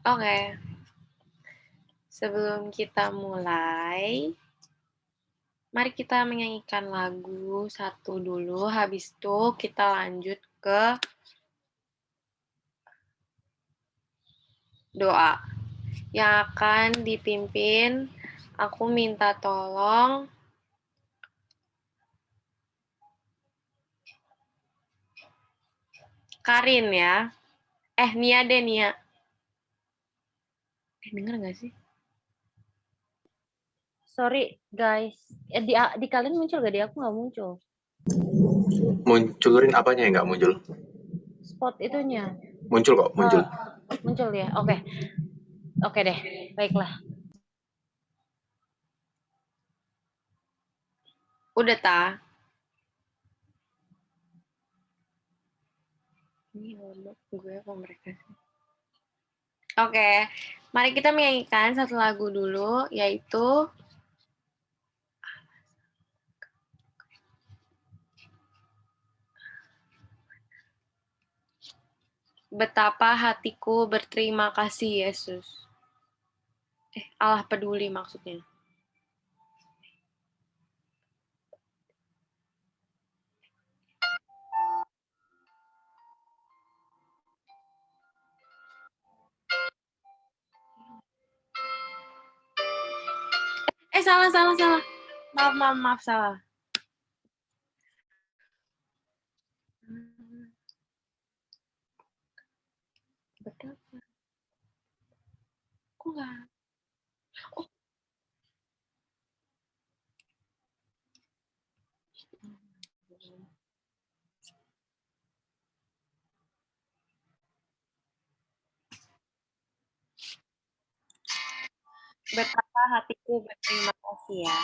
Oke, sebelum kita mulai, mari kita menyanyikan lagu satu dulu, habis itu kita lanjut ke doa yang akan dipimpin. Aku minta tolong Karin ya. Nia deh, Nia. Denger gak sih? Sorry guys, di kalian muncul gak? Di aku nggak muncul. Munculin apanya yang nggak muncul? Spot itunya. Muncul kok, muncul. Muncul ya, oke. Oke deh, baiklah. Udah ta? Ini gue apa mereka sih? Oke, mari kita menyanyikan satu lagu dulu, yaitu Betapa Hatiku Berterima Kasih Yesus. Allah peduli maksudnya. Salah. Maaf, salah. Betapa? Kok nggak? Oh. Betapa hatiku berterima kasih ya.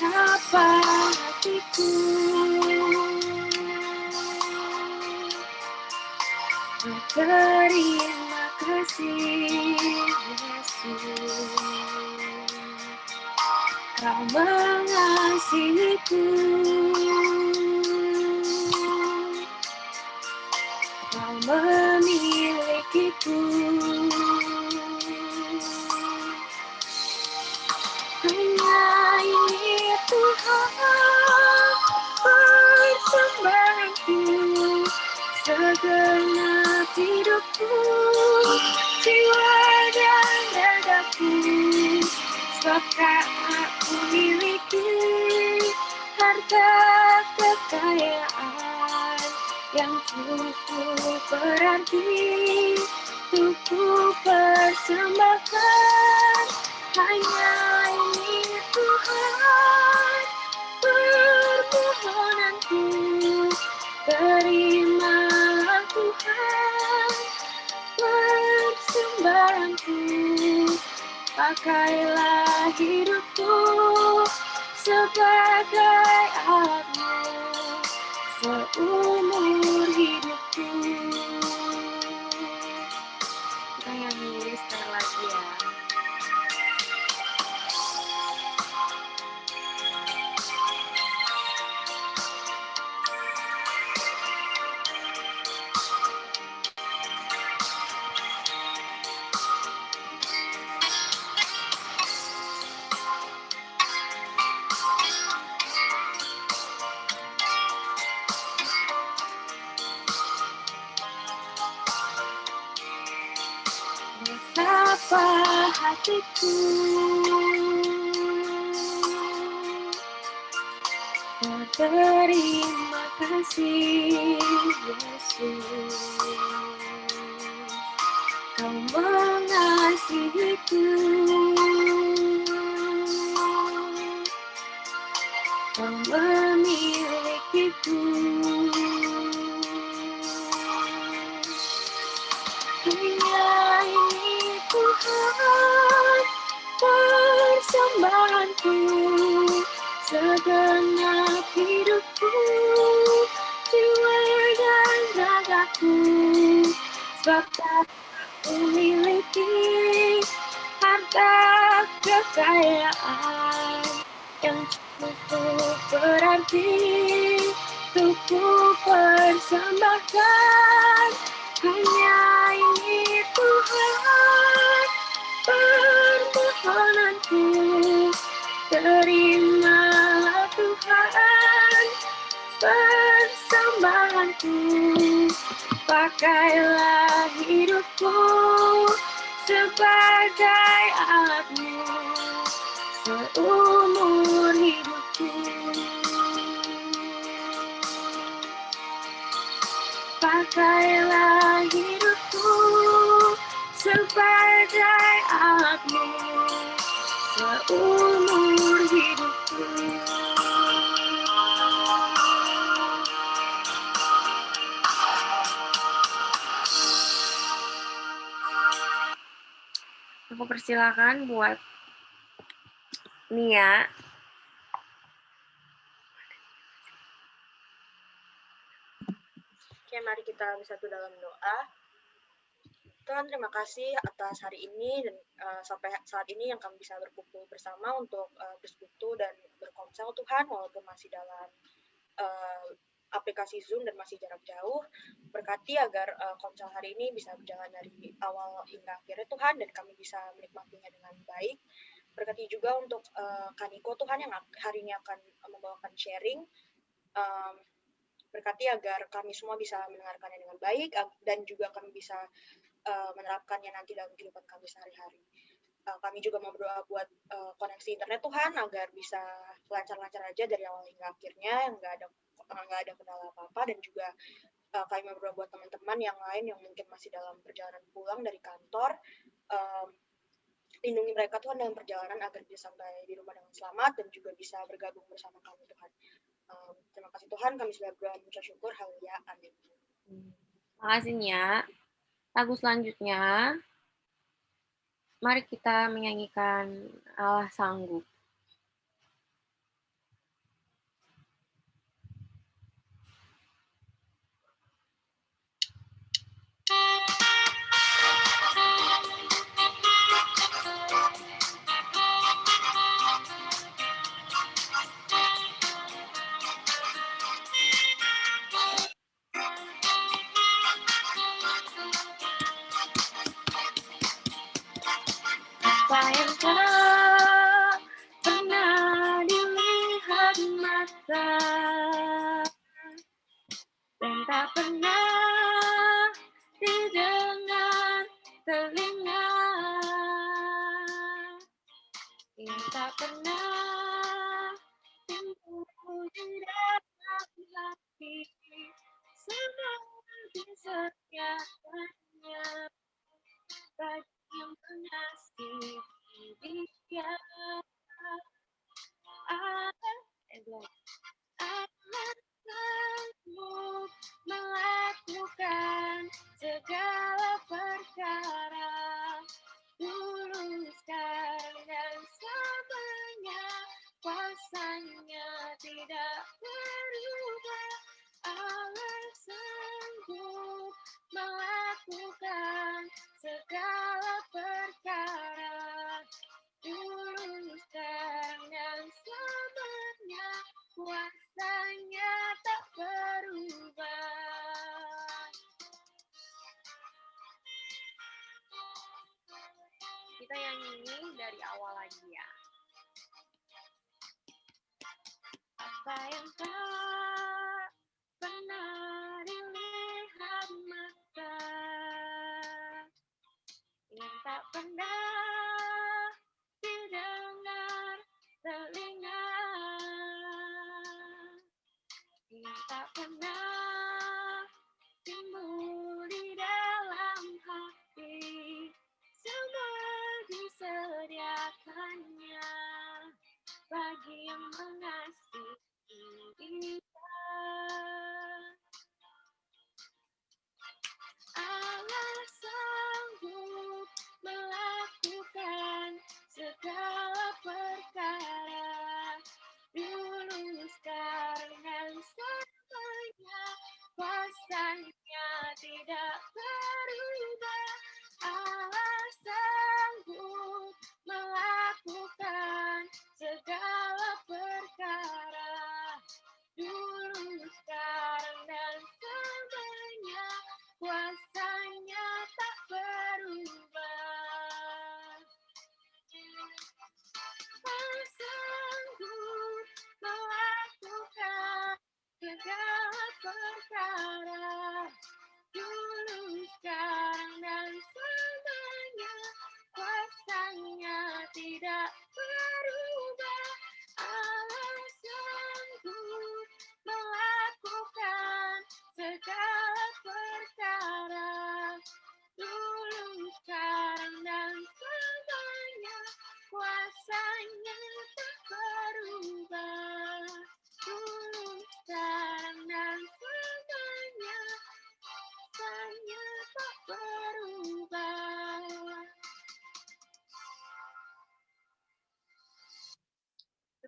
Betapa hatiku berterima kasih Yesus, Kau mengasihiku, Kau memilikiku. Hanya ini Tuhan persembahanku, segenap hidupku, jiwa dan ragaku. Sebab tak aku miliki harta kekayaan yang cukup berarti untuk ku persembahkan. Hanya ini Tuhan permohonanku, terimalah Tuhan persembahanku. Pakailah hidupku sebagai alatmu seumur hidupku. Kita nyanyi sekali lagi ya. Betapa hatiku berterima kasih Yesus, Kau mengasihiku, Kau memilikiku. persembahanku, segenap hidupku, jiwa dan ragaku, sebab tak memiliki harta kekayaan yang cukup berarti untuk ku persembahkan. Hanya ini Tuhan, permohonanku, terimalah Tuhan persembahanku. Pakailah hidupku sebagai alatmu seumur hidupku. Pakailah hidupku sebagai alatmu seumur hidupku. Aku persilakan buat Nia. Oke, mari kita bersatu dalam doa. Tuhan, terima kasih atas hari ini dan sampai saat ini yang kami bisa berkumpul bersama untuk bersekutu dan berkonsel Tuhan, walaupun masih dalam aplikasi Zoom dan masih jarak jauh. Berkati agar konsel hari ini bisa berjalan dari awal hingga akhirnya Tuhan, dan kami bisa menikmatinya dengan baik. Berkati juga untuk Kaniko Tuhan yang hari ini akan membawakan sharing. Berkati agar kami semua bisa mendengarkannya dengan baik dan juga kami bisa menerapkannya nanti dalam kehidupan kami sehari-hari. Kami juga mau berdoa buat koneksi internet Tuhan agar bisa lancar-lancar aja dari awal hingga akhirnya, yang nggak ada kendala apa-apa, dan juga kami mau berdoa buat teman-teman yang lain yang mungkin masih dalam perjalanan pulang dari kantor. Lindungi mereka Tuhan dalam perjalanan agar bisa sampai di rumah dengan selamat dan juga bisa bergabung bersama kami Tuhan. Terima kasih Tuhan, kami sudah berdoa mengucap syukur, haleluya, amin. Terima kasih Nia. Lagu selanjutnya, mari kita menyanyikan Allah Sanggup. Apa yang tak pernah dilihat mata dan tak pernah didengar telinga, yang tak pernah timbul di dalam hati, semua disediakannya bagi yang mengasihi Dia. Allah sanggup melakukan segala perkara, luruskan dan selamanya kuasanya tidak berubah. Allah sanggup melakukan segala perkara, luruskan dan selamanya kuasanya tak berubah. Kita yang ini dari awal lagi ya. Apa yang tak pernah dilihat mata, yang tak pernah didengar telinga, yang tak pernah timbul di dalam hati, semua disediakannya bagi yang mengasihi Dia. Allah sanggup melakukan segala perkara,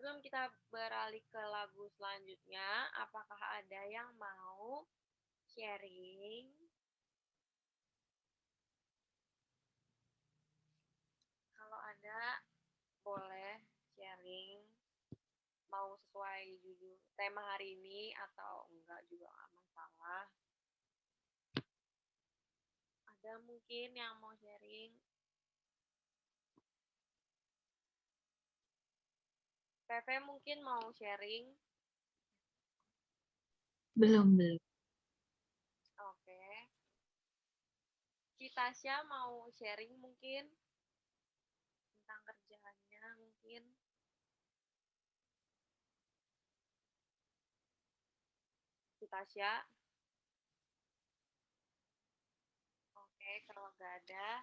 sebelum kita beralih ke lagu selanjutnya, apakah ada yang mau sharing? Kalau ada, boleh sharing. Mau sesuai judul tema hari ini atau enggak juga nggak masalah. Ada mungkin yang mau sharing? PV mungkin mau sharing? Belum. Oke. Citasya mau sharing mungkin tentang kerjaannya mungkin. Citasya. Oke, kalau nggak ada.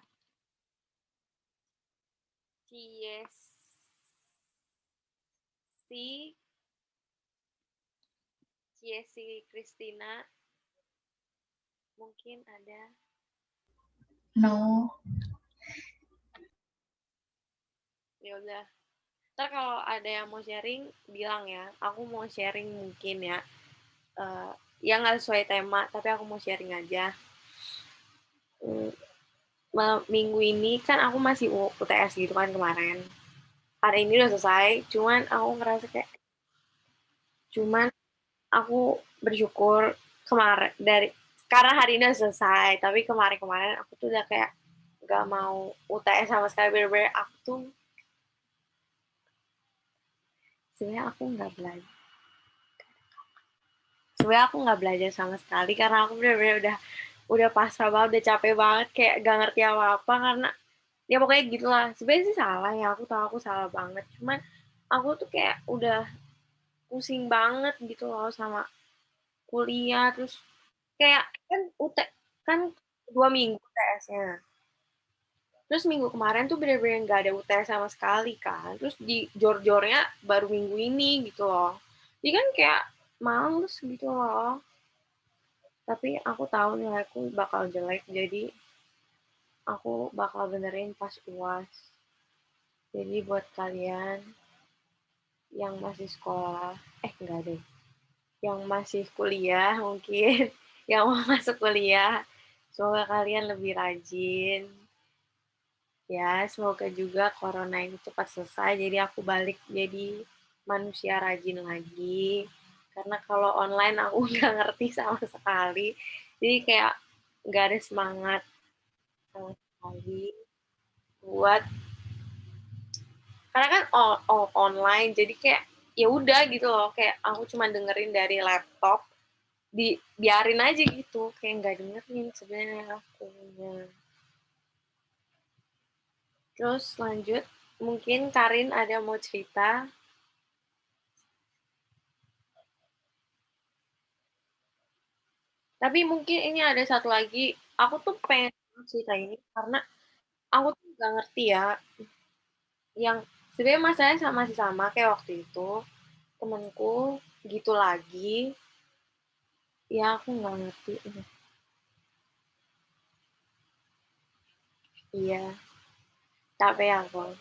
Ciesi Christina mungkin ada. No. Ya udah. Ntar kalau ada yang mau sharing bilang ya. Aku mau sharing mungkin ya. Ya nggak sesuai tema, tapi aku mau sharing aja. Minggu ini kan aku masih UTS gitu kan kemarin. Hari ini udah selesai, cuman aku ngerasa kayak aku bersyukur karena hari ini udah selesai, tapi kemarin aku tuh udah kayak gak mau UTS sama sekali, bener-bener aku tuh sebenarnya aku nggak belajar sama sekali karena aku bener-bener udah pasrah banget, udah capek banget, kayak gak ngerti apa-apa karena ya pokoknya gitulah. Sebenarnya sih salah ya, aku tahu aku salah banget, cuman aku tuh kayak udah pusing banget gitu loh sama kuliah. Terus kayak kan 2 minggu UTS-nya, terus minggu kemarin tuh bener-bener nggak ada UTS sama sekali kan, terus di jor-jornya baru minggu ini gitu loh, jadi kan kayak males gitu loh. Tapi aku tahu nilaiku bakal jelek, jadi aku bakal benerin pas UAS. Jadi buat kalian yang masih sekolah, enggak deh, yang masih kuliah mungkin, yang mau masuk kuliah, semoga kalian lebih rajin. Ya, semoga juga corona ini cepat selesai, jadi aku balik jadi manusia rajin lagi. Karena kalau online aku nggak ngerti sama sekali, jadi kayak nggak ada semangat sama sekali buat, karena kan online, jadi kayak ya udah gitu loh, kayak aku cuma dengerin dari laptop, biarin aja gitu, kayak nggak dengerin sebenarnya aku. Terus lanjut, mungkin Karin ada mau cerita. Tapi mungkin ini ada satu lagi, aku tuh pengen cerita ini karena aku tuh nggak ngerti ya, yang sebenarnya masalahnya masih sama kayak waktu itu, temenku gitu lagi, ya aku nggak ngerti. Iya, capek aku.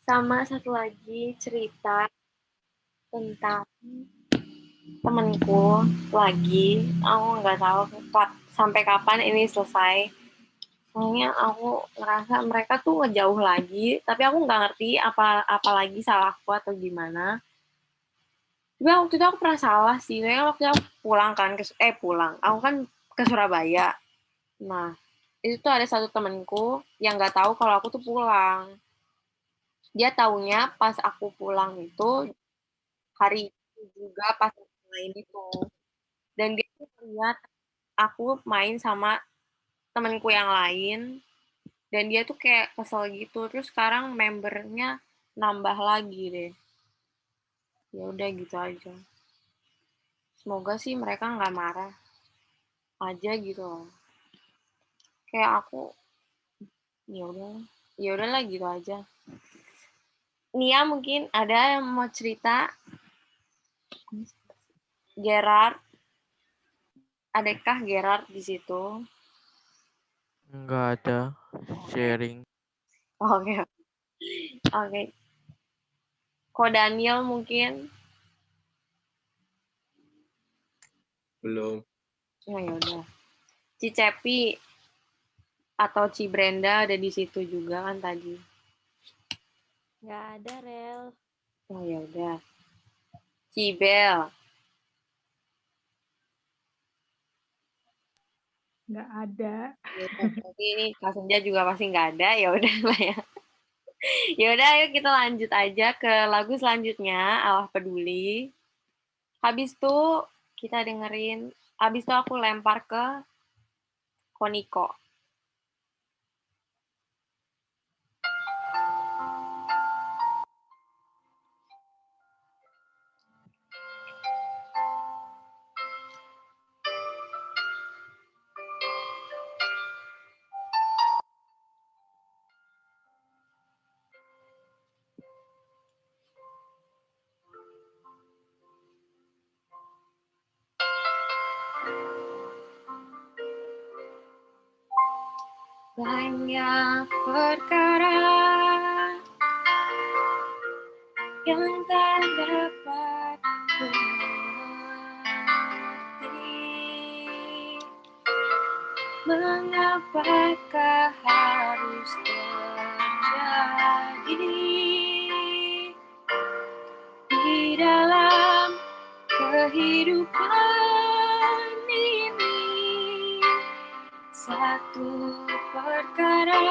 Sama satu lagi cerita tentang temenku lagi, aku nggak tahu sampai kapan ini selesai. Soalnya aku ngerasa mereka tuh ngejauh lagi, tapi aku nggak ngerti apa lagi salahku atau gimana. Tapi waktu itu aku pernah salah sih, soalnya waktu itu aku pulang kan, aku kan ke Surabaya. Nah, itu tuh ada satu temenku yang nggak tahu kalau aku tuh pulang. Dia taunya pas aku pulang itu hari itu juga pas lain itu. Dan dia tuh lihat aku main sama temenku yang lain, dan dia tuh kayak kesel gitu. Terus sekarang membernya nambah lagi deh. Ya udah gitu aja. Semoga sih mereka nggak marah aja gitu loh. Kayak aku, ya udahlah gitu aja. Nia mungkin ada yang mau cerita. Gerard, adakah Gerard di situ? Nggak ada sharing. Oke, oke. Ko Daniel mungkin? Belum. Oh, ya udah. Ci Cepi atau Ci Brenda ada di situ juga kan tadi. Nggak ada, Rel. Oh ya udah. Ci Bel. Nggak ada. Tapi ini Kak Senja juga pasti nggak ada, ya udah lah ya. Ya udah, ayo kita lanjut aja ke lagu selanjutnya, Allah Peduli. Habis itu kita dengerin, habis itu aku lempar ke Koniko. Banyak perkara yang tak dapat ku mengerti. Mengapakah harus terjadi di dalam kehidupan ini? Satu perkara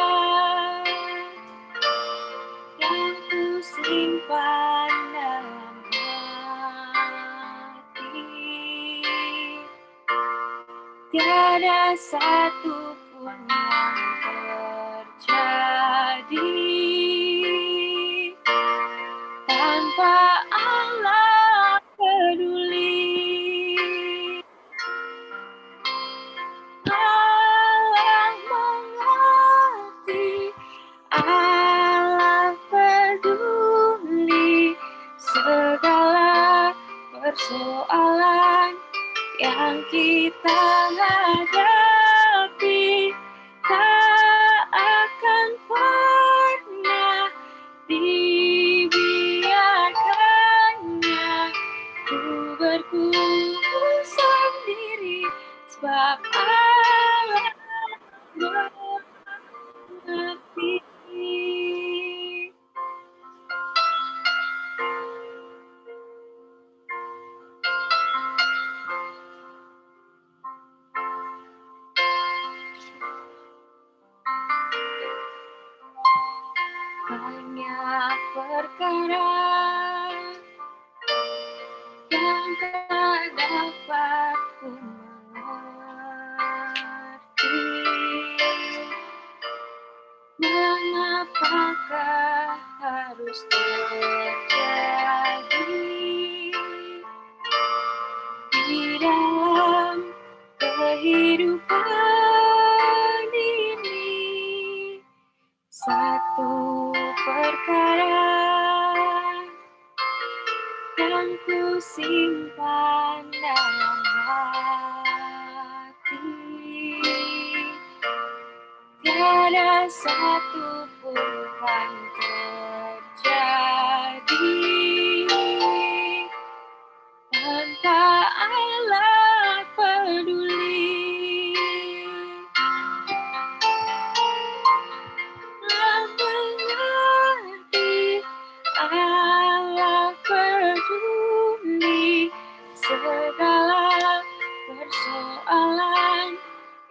yang ku simpan dalam hati, tiada satu pun yang terjadi tanpa Allah peduli. Allah mengerti, Allah peduli segala persoalan yang kita hadapi, tak akan pernah dibiarkannya. Ku bergumul sendiri sebab Allah mengerti. Banyak perkara yang tak dapat ku mengerti. Mengapakah harus terjadi di dalam kehidupan ini? Satu perkara yang ku simpan dalam hati, tiada satu pun kan terjadi tanpa Allah peduli. Allah mengerti, Allah peduli segala persoalan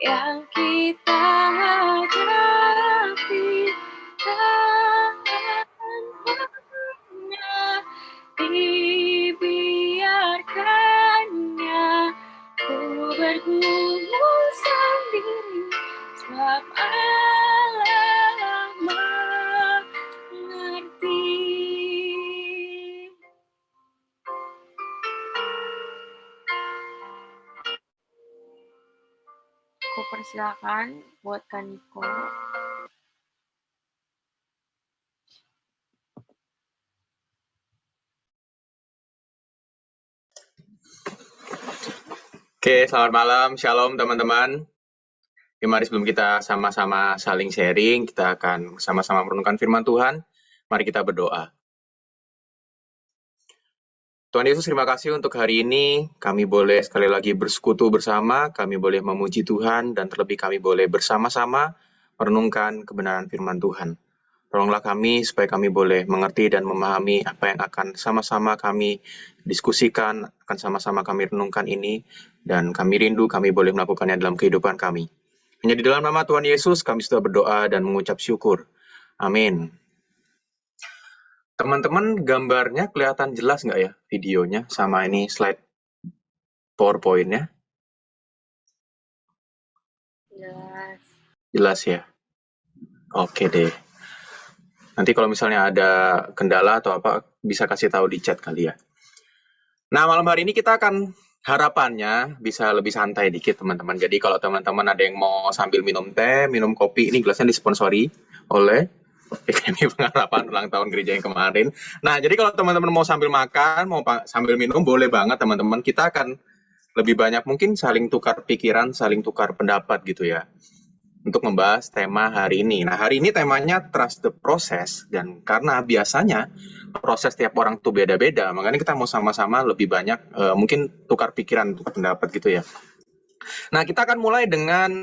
yang kita hadapi, tak akan pernah dibiarkannya. Ku bergumul sendiri sebab Allah mengerti. Aku persilakan buat Kaniko. Oke, selamat malam. Shalom teman-teman. Ya, mari sebelum kita sama-sama saling sharing, kita akan sama-sama merenungkan firman Tuhan. Mari kita berdoa. Tuhan Yesus, terima kasih untuk hari ini. Kami boleh sekali lagi bersekutu bersama, kami boleh memuji Tuhan, dan terlebih kami boleh bersama-sama merenungkan kebenaran firman Tuhan. Tolonglah kami supaya kami boleh mengerti dan memahami apa yang akan sama-sama kami diskusikan, akan sama-sama kami renungkan ini, dan kami rindu kami boleh melakukannya dalam kehidupan kami. Hanya di dalam nama Tuhan Yesus kami sudah berdoa dan mengucap syukur. Amin. Teman-teman, gambarnya kelihatan jelas nggak ya videonya sama ini slide PowerPoint-nya? Jelas. Jelas ya? Oke deh. Nanti kalau misalnya ada kendala atau apa, bisa kasih tahu di chat kali ya. Nah, malam hari ini kita akan harapannya bisa lebih santai dikit teman-teman. Jadi kalau teman-teman ada yang mau sambil minum teh, minum kopi, ini gelasnya disponsori oleh ini pengharapan ulang tahun gereja yang kemarin. Nah, jadi kalau teman-teman mau sambil makan, mau sambil minum, boleh banget teman-teman. Kita akan lebih banyak mungkin saling tukar pikiran, saling tukar pendapat gitu ya. Untuk membahas tema hari ini. Nah, hari ini temanya trust the process. Dan karena biasanya proses tiap orang tuh beda-beda, makanya kita mau sama-sama lebih banyak mungkin tukar pikiran, tukar pendapat gitu ya. Nah, kita akan mulai dengan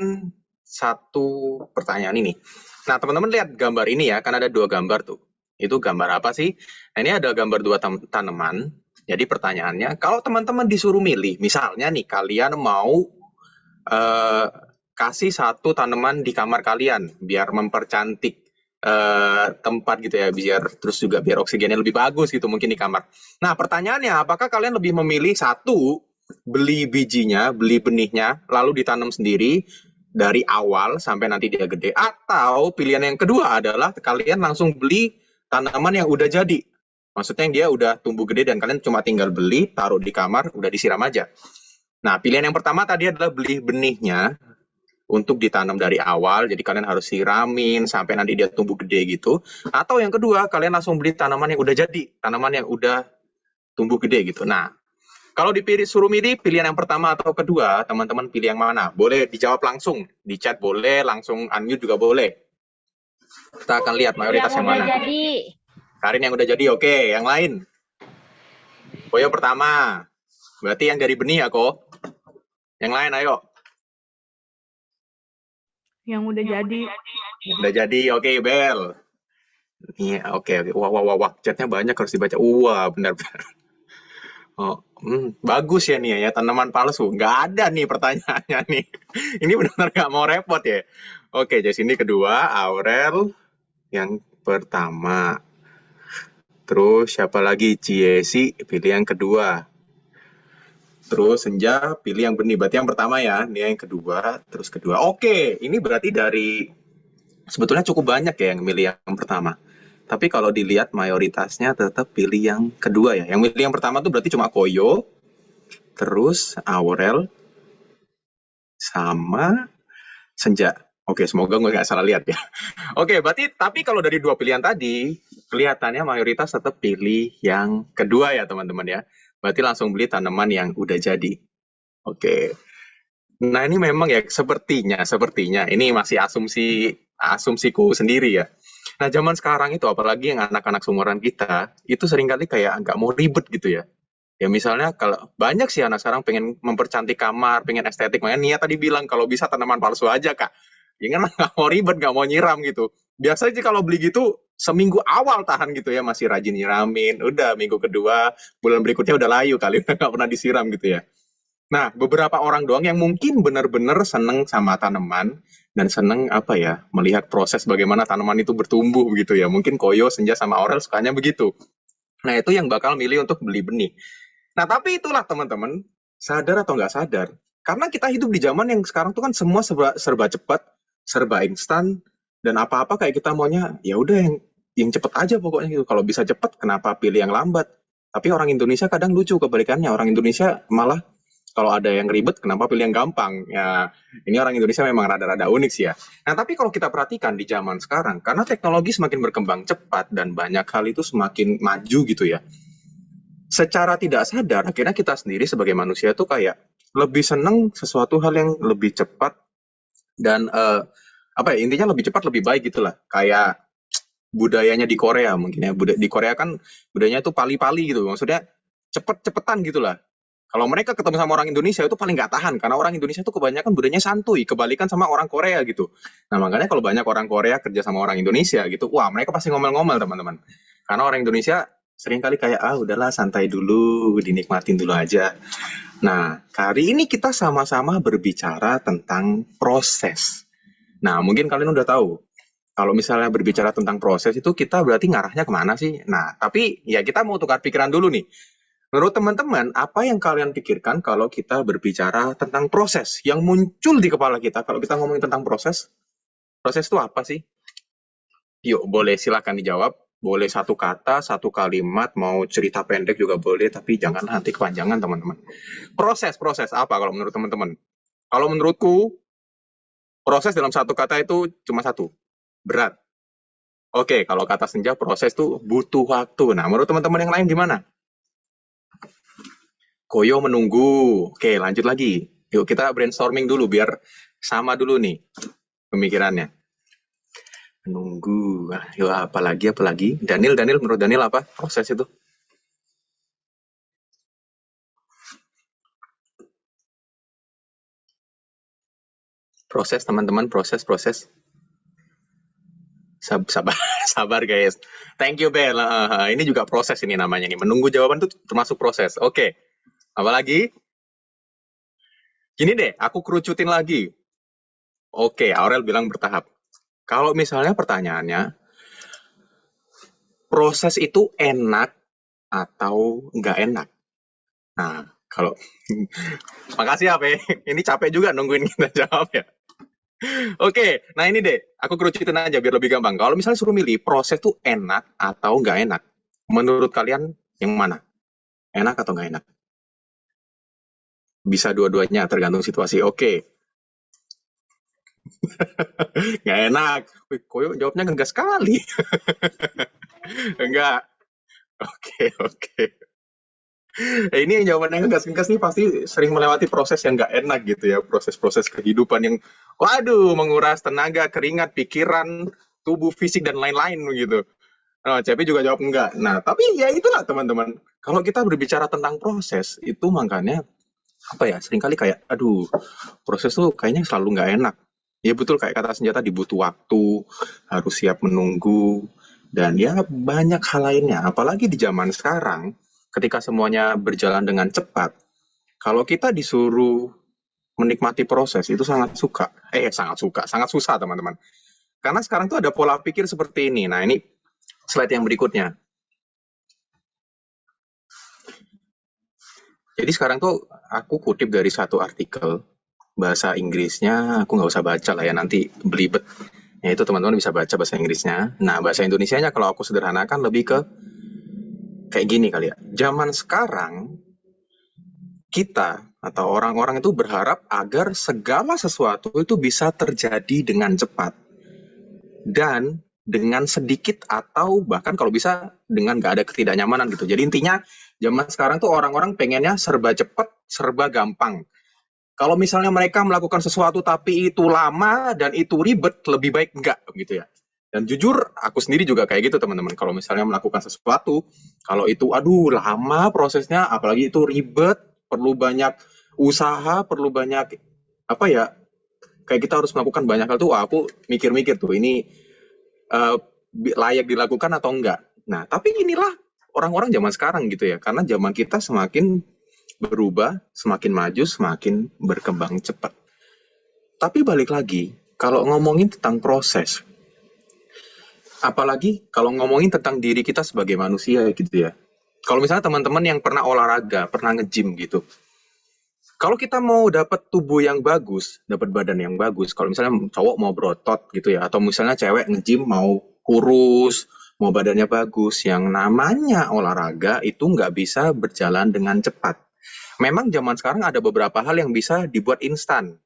satu pertanyaan ini. Nah, teman-teman lihat gambar ini ya, kan ada 2 gambar tuh. Itu gambar apa sih? Nah, ini ada gambar 2 tanaman. Jadi pertanyaannya, kalau teman-teman disuruh milih, misalnya nih kalian mau kasih satu tanaman di kamar kalian biar mempercantik tempat gitu ya, terus juga biar oksigennya lebih bagus gitu mungkin di kamar. Nah, pertanyaannya, apakah kalian lebih memilih satu, beli bijinya, beli benihnya, lalu ditanam sendiri dari awal sampai nanti dia gede, atau pilihan yang kedua adalah kalian langsung beli tanaman yang udah jadi, maksudnya yang dia udah tumbuh gede dan kalian cuma tinggal beli, taruh di kamar, udah disiram aja. Nah, pilihan yang pertama tadi adalah beli benihnya untuk ditanam dari awal, jadi kalian harus siramin sampai nanti dia tumbuh gede gitu. Atau yang kedua, kalian langsung beli tanaman yang udah jadi, tanaman yang udah tumbuh gede gitu. Nah, kalau suruh milih pilihan yang pertama atau kedua, teman-teman pilih yang mana? Boleh dijawab langsung, di chat boleh, langsung unmute juga boleh. Kita akan lihat mayoritas yang mana. Jadi. Karin yang udah jadi, oke. Yang lain? Boyo pertama. Berarti yang dari benih ya, kok. Yang lain, ayo. Yang udah jadi. Udah jadi, oke, Bel. Iya, oke. Wah, chatnya banyak harus dibaca. Wah, benar-benar. Oh, bagus ya nih ya, tanaman palsu. Nggak ada nih pertanyaannya nih. Ini benar-benar nggak mau repot ya. Oke, jadi ini kedua, Aurel yang pertama. Terus siapa lagi? Ciesi pilih yang kedua. Terus Senja pilih yang benih. Berarti yang pertama ya, ini yang kedua, terus kedua. Oke, ini berarti dari sebetulnya cukup banyak ya yang milih yang pertama. Tapi kalau dilihat mayoritasnya tetap pilih yang kedua ya. Yang milih yang pertama tuh berarti cuma Koyo, terus Aurel, sama Senja. Oke, semoga gue nggak salah lihat ya. Oke, berarti tapi kalau dari 2 pilihan tadi, kelihatannya mayoritas tetap pilih yang kedua ya teman-teman ya. Berarti langsung beli tanaman yang udah jadi. Oke. Nah, ini memang ya sepertinya ini masih asumsiku sendiri ya. Nah, zaman sekarang itu apalagi yang anak-anak seumuran kita, itu seringkali kayak nggak mau ribet gitu ya. Ya misalnya kalau banyak sih anak sekarang pengen mempercantik kamar, pengen estetik, makanya Nia tadi bilang kalau bisa tanaman palsu aja Kak. Ya kan nggak mau ribet, nggak mau nyiram gitu. Biasanya sih kalau beli gitu seminggu awal tahan gitu ya, masih rajin nyiramin. Udah minggu kedua, bulan berikutnya udah layu kali, udah nggak pernah disiram gitu ya. Nah, beberapa orang doang yang mungkin benar-benar seneng sama tanaman dan seneng apa ya, melihat proses bagaimana tanaman itu bertumbuh gitu ya. Mungkin Koyo, Senja, sama Aurel sukanya begitu. Nah, itu yang bakal milih untuk beli benih. Nah, tapi itulah teman-teman, sadar atau nggak sadar, karena kita hidup di zaman yang sekarang tuh kan semua serba cepat, serba instan, dan apa-apa kayak kita maunya, ya udah yang cepet aja pokoknya gitu. Kalau bisa cepet, kenapa pilih yang lambat? Tapi orang Indonesia kadang lucu kebalikannya. Orang Indonesia malah kalau ada yang ribet, kenapa pilih yang gampang? Ya, ini orang Indonesia memang rada-rada unik sih ya. Nah, tapi kalau kita perhatikan di zaman sekarang, karena teknologi semakin berkembang cepat dan banyak hal itu semakin maju gitu ya, secara tidak sadar, akhirnya kita sendiri sebagai manusia tuh kayak lebih seneng sesuatu hal yang lebih cepat, Dan apa ya, intinya lebih cepat lebih baik gitulah. Kayak budayanya di Korea mungkin ya. Di Korea kan budayanya itu pali-pali gitu. Maksudnya cepet-cepetan gitulah. Kalau mereka ketemu sama orang Indonesia itu paling nggak tahan karena orang Indonesia itu kebanyakan budayanya santuy, kebalikan sama orang Korea gitu. Nah makanya kalau banyak orang Korea kerja sama orang Indonesia gitu, wah mereka pasti ngomel-ngomel teman-teman. Karena orang Indonesia sering kali kayak udahlah santai dulu, dinikmatin dulu aja. Nah kali ini kita sama-sama berbicara tentang proses. Nah mungkin kalian udah tahu kalau misalnya berbicara tentang proses itu kita berarti ngarahnya kemana sih? Nah tapi ya kita mau tukar pikiran dulu nih. Menurut teman-teman, apa yang kalian pikirkan kalau kita berbicara tentang proses yang muncul di kepala kita kalau kita ngomongin tentang proses? Proses itu apa sih? Yuk, boleh silakan dijawab. Boleh satu kata, satu kalimat, mau cerita pendek juga boleh, tapi jangan nanti kepanjangan teman-teman. Proses apa kalau menurut teman-teman? Kalau menurutku, proses dalam satu kata itu cuma satu, berat. Oke, kalau kata Senja, proses itu butuh waktu. Nah, menurut teman-teman yang lain gimana? Koyo menunggu. Oke, lanjut lagi. Yuk kita brainstorming dulu biar sama dulu nih pemikirannya. Menunggu. Yuk apa lagi? Daniel, menurut Daniel apa proses itu? Proses teman-teman, proses. Sabar guys. Thank you Bel. Ini juga proses ini namanya nih. Menunggu jawaban itu termasuk proses. Oke. Apalagi? Gini deh, aku kerucutin lagi. Oke, Aurel bilang bertahap. Kalau misalnya pertanyaannya, proses itu enak atau nggak enak? Nah, kalau makasih ya, Pe. Ini capek juga nungguin kita jawab ya. Oke, nah ini deh, aku kerucutin aja biar lebih gampang. Kalau misalnya suruh milih, proses itu enak atau nggak enak? Menurut kalian yang mana? Enak atau nggak enak? Bisa dua-duanya, tergantung situasi. Oke, nggak enak. Wih, Koyo jawabnya ngegas sekali. Enggak. Oke. Ini yang jawabannya ngegas-ngegas nih pasti sering melewati proses yang nggak enak gitu ya. Proses-proses kehidupan yang, waduh, menguras tenaga, keringat, pikiran, tubuh, fisik, dan lain-lain gitu. Nah, Cepi juga jawab enggak. Nah, tapi ya itulah teman-teman. Kalau kita berbicara tentang proses, itu makanya, apa ya, seringkali kayak, aduh, proses tuh kayaknya selalu nggak enak. Ya betul, kayak kata Senjata, dibutuh waktu, harus siap menunggu, dan ya banyak hal lainnya. Apalagi di zaman sekarang, ketika semuanya berjalan dengan cepat, kalau kita disuruh menikmati proses, itu sangat susah teman-teman. Karena sekarang tuh ada pola pikir seperti ini. Nah, ini slide yang berikutnya. Jadi sekarang tuh aku kutip dari satu artikel, bahasa Inggrisnya aku nggak usah baca lah ya, nanti belibet. Ya itu teman-teman bisa baca bahasa Inggrisnya. Nah, bahasa Indonesianya kalau aku sederhanakan lebih ke kayak gini kali ya. Zaman sekarang kita atau orang-orang itu berharap agar segala sesuatu itu bisa terjadi dengan cepat dan dengan sedikit atau bahkan kalau bisa dengan nggak ada ketidaknyamanan gitu. Jadi intinya zaman sekarang tuh orang-orang pengennya serba cepat, serba gampang. Kalau misalnya mereka melakukan sesuatu tapi itu lama dan itu ribet, lebih baik enggak gitu ya. Dan jujur, aku sendiri juga kayak gitu teman-teman. Kalau misalnya melakukan sesuatu, kalau itu aduh lama prosesnya, apalagi itu ribet, perlu banyak usaha, perlu banyak apa ya, kayak kita harus melakukan banyak hal tuh, aku mikir-mikir tuh, ini layak dilakukan atau enggak. Nah, tapi inilah orang-orang zaman sekarang gitu ya, karena zaman kita semakin berubah, semakin maju, semakin berkembang cepat. Tapi balik lagi, kalau ngomongin tentang proses, apalagi kalau ngomongin tentang diri kita sebagai manusia gitu ya. Kalau misalnya teman-teman yang pernah olahraga, pernah nge-gym gitu. Kalau kita mau dapat tubuh yang bagus, dapat badan yang bagus, kalau misalnya cowok mau berotot gitu ya, atau misalnya cewek nge-gym mau kurus, mau badannya bagus, yang namanya olahraga itu nggak bisa berjalan dengan cepat. Memang zaman sekarang ada beberapa hal yang bisa dibuat instan.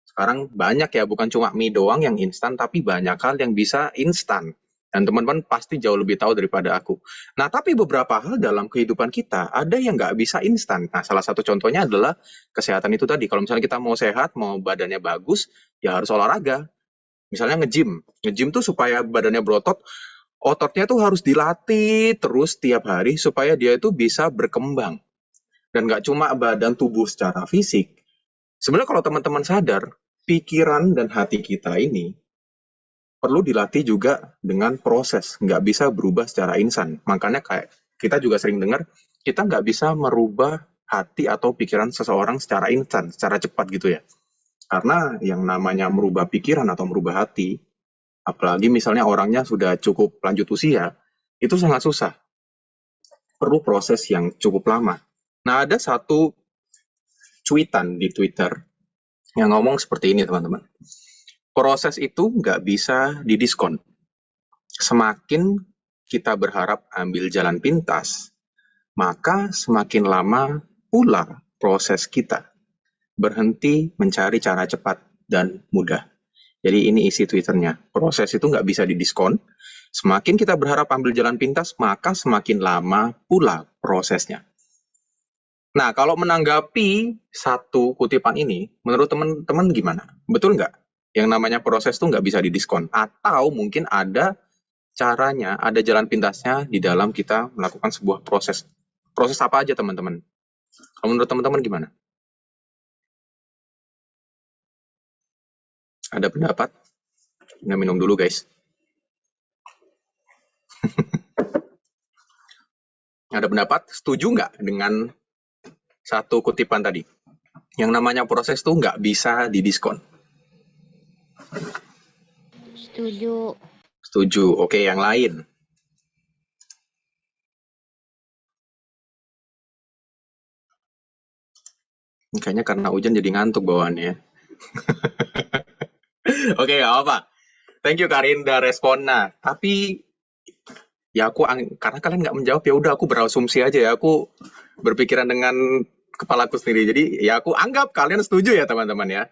Sekarang banyak ya, bukan cuma mie doang yang instan, tapi banyak hal yang bisa instan. Dan teman-teman pasti jauh lebih tahu daripada aku. Nah, tapi beberapa hal dalam kehidupan kita ada yang nggak bisa instan. Nah, salah satu contohnya adalah kesehatan itu tadi. Kalau misalnya kita mau sehat, mau badannya bagus, ya harus olahraga. Misalnya nge-gym. Nge-gym tuh supaya badannya berotot, ototnya tuh harus dilatih terus tiap hari supaya dia itu bisa berkembang. Dan nggak cuma badan tubuh secara fisik. Sebenarnya kalau teman-teman sadar, pikiran dan hati kita ini perlu dilatih juga dengan proses, nggak bisa berubah secara instan. Makanya kayak kita juga sering dengar, kita nggak bisa merubah hati atau pikiran seseorang secara instan, secara cepat gitu ya. Karena yang namanya merubah pikiran atau merubah hati, apalagi misalnya orangnya sudah cukup lanjut usia, itu sangat susah. Perlu proses yang cukup lama. Nah, ada satu cuitan di Twitter yang ngomong seperti ini, teman-teman. Proses itu nggak bisa didiskon. Semakin kita berharap ambil jalan pintas, maka semakin lama pula proses kita berhenti mencari cara cepat dan mudah. Jadi ini isi Twitternya. Proses itu nggak bisa didiskon. Semakin kita berharap ambil jalan pintas, maka semakin lama pula prosesnya. Nah, kalau menanggapi satu kutipan ini, menurut teman-teman gimana? Betul nggak? Yang namanya proses itu nggak bisa didiskon. Atau mungkin ada caranya, ada jalan pintasnya di dalam kita melakukan sebuah proses. Proses apa aja, teman-teman? Kalau menurut teman-teman gimana? Ada pendapat? Nggak minum dulu, guys. Ada pendapat? Setuju nggak dengan satu kutipan tadi? Yang namanya proses tuh nggak bisa didiskon. Setuju. Setuju. Oke, yang lain. Kayaknya karena hujan jadi ngantuk bawaannya. Oke, nggak apa-apa. Thank you Karinda responnya. Tapi ya karena kalian nggak menjawab, ya udah aku berasumsi aja ya. Aku berpikiran dengan kepalaku sendiri. Jadi ya aku anggap kalian setuju ya teman-teman ya.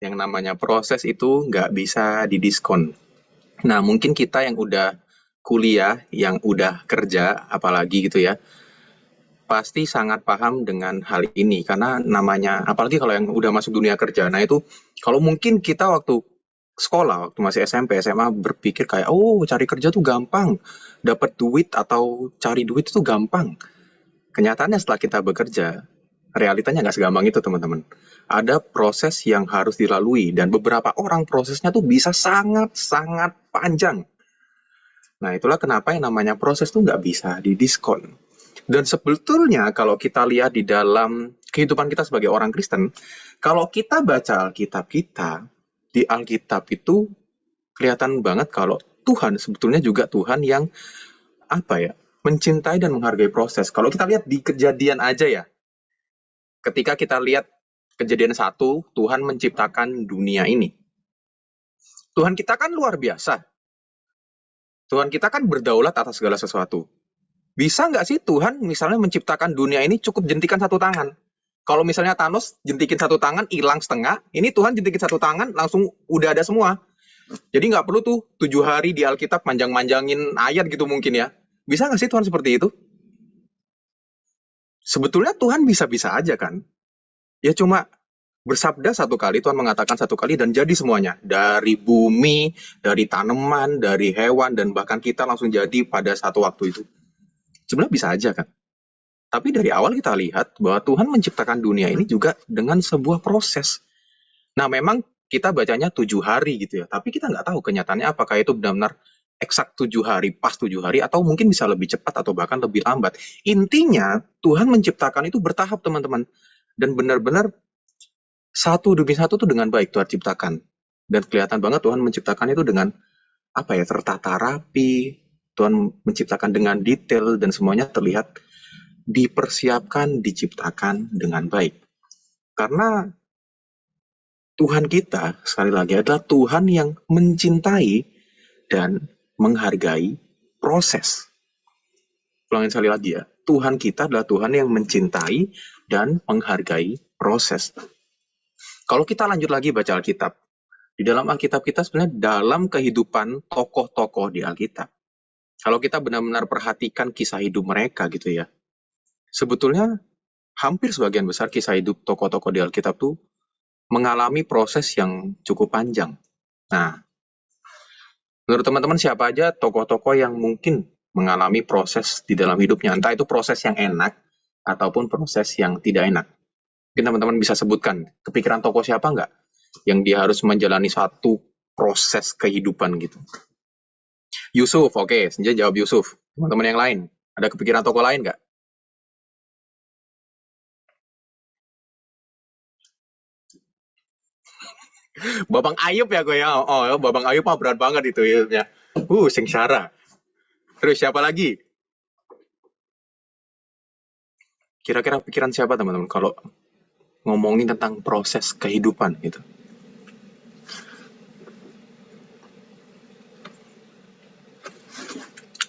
Yang namanya proses itu nggak bisa didiskon. Nah, mungkin kita yang udah kuliah, yang udah kerja, apalagi gitu ya, pasti sangat paham dengan hal ini. Karena namanya, apalagi kalau yang udah masuk dunia kerja, nah itu kalau mungkin kita waktu sekolah, waktu masih SMP, SMA berpikir kayak, oh cari kerja tuh gampang, dapat duit atau cari duit itu gampang. Kenyataannya setelah kita bekerja, realitanya nggak segampang itu teman-teman. Ada proses yang harus dilalui dan beberapa orang prosesnya tuh bisa sangat-sangat panjang. Nah, itulah kenapa yang namanya proses tuh nggak bisa didiskon. Dan sebetulnya kalau kita lihat di dalam kehidupan kita sebagai orang Kristen, kalau kita baca Alkitab kita, di Alkitab itu kelihatan banget kalau Tuhan sebetulnya juga Tuhan yang mencintai dan menghargai proses. Kalau kita lihat di Kejadian aja ya, ketika kita lihat Kejadian 1, Tuhan menciptakan dunia ini. Tuhan kita kan luar biasa. Tuhan kita kan berdaulat atas segala sesuatu. Bisa nggak sih Tuhan misalnya menciptakan dunia ini cukup jentikan satu tangan? Kalau misalnya Thanos jentikin satu tangan, hilang setengah, ini Tuhan jentikin satu tangan, langsung udah ada semua. Jadi nggak perlu tuh 7 hari di Alkitab manjang-manjangin ayat gitu mungkin ya. Bisa nggak sih Tuhan seperti itu? Sebetulnya Tuhan bisa-bisa aja kan. Ya cuma bersabda satu kali, Tuhan mengatakan satu kali dan jadi semuanya. Dari bumi, dari tanaman, dari hewan, dan bahkan kita langsung jadi pada satu waktu itu. Sebenarnya bisa aja kan. Tapi dari awal kita lihat bahwa Tuhan menciptakan dunia ini juga dengan sebuah proses. Nah memang kita bacanya 7 hari gitu ya. Tapi kita nggak tahu kenyataannya apakah itu benar-benar eksak 7 hari, pas 7 hari, atau mungkin bisa lebih cepat atau bahkan lebih lambat. Intinya Tuhan menciptakan itu bertahap teman-teman. Dan benar-benar satu demi satu tuh dengan baik Tuhan ciptakan. Dan kelihatan banget Tuhan menciptakan itu dengan tertata rapi. Tuhan menciptakan dengan detail dan semuanya terlihat dipersiapkan, diciptakan dengan baik. Karena Tuhan kita, sekali lagi, adalah Tuhan yang mencintai dan menghargai proses. Ulangin sekali lagi ya, Tuhan kita adalah Tuhan yang mencintai dan menghargai proses. Kalau kita lanjut lagi baca Alkitab, di dalam Alkitab kita sebenarnya dalam kehidupan tokoh-tokoh di Alkitab, Kalau kita benar-benar perhatikan kisah hidup mereka gitu ya, sebetulnya hampir sebagian besar kisah hidup tokoh-tokoh di Alkitab tuh mengalami proses yang cukup panjang. Nah, menurut teman-teman siapa aja tokoh-tokoh yang mungkin mengalami proses di dalam hidupnya, entah itu proses yang enak ataupun proses yang tidak enak. Mungkin teman-teman bisa sebutkan, kepikiran tokoh siapa nggak yang dia harus menjalani satu proses kehidupan gitu. Yusuf, oke, Senja jawab Yusuf. Teman-teman yang lain, ada kepikiran tokoh lain nggak? Babang Ayub ya gue ya. Oh, Babang Ayub mah berat banget itu hidupnya. Sengsara. Terus siapa lagi? Kira-kira pikiran siapa teman-teman kalau ngomongin tentang proses kehidupan gitu?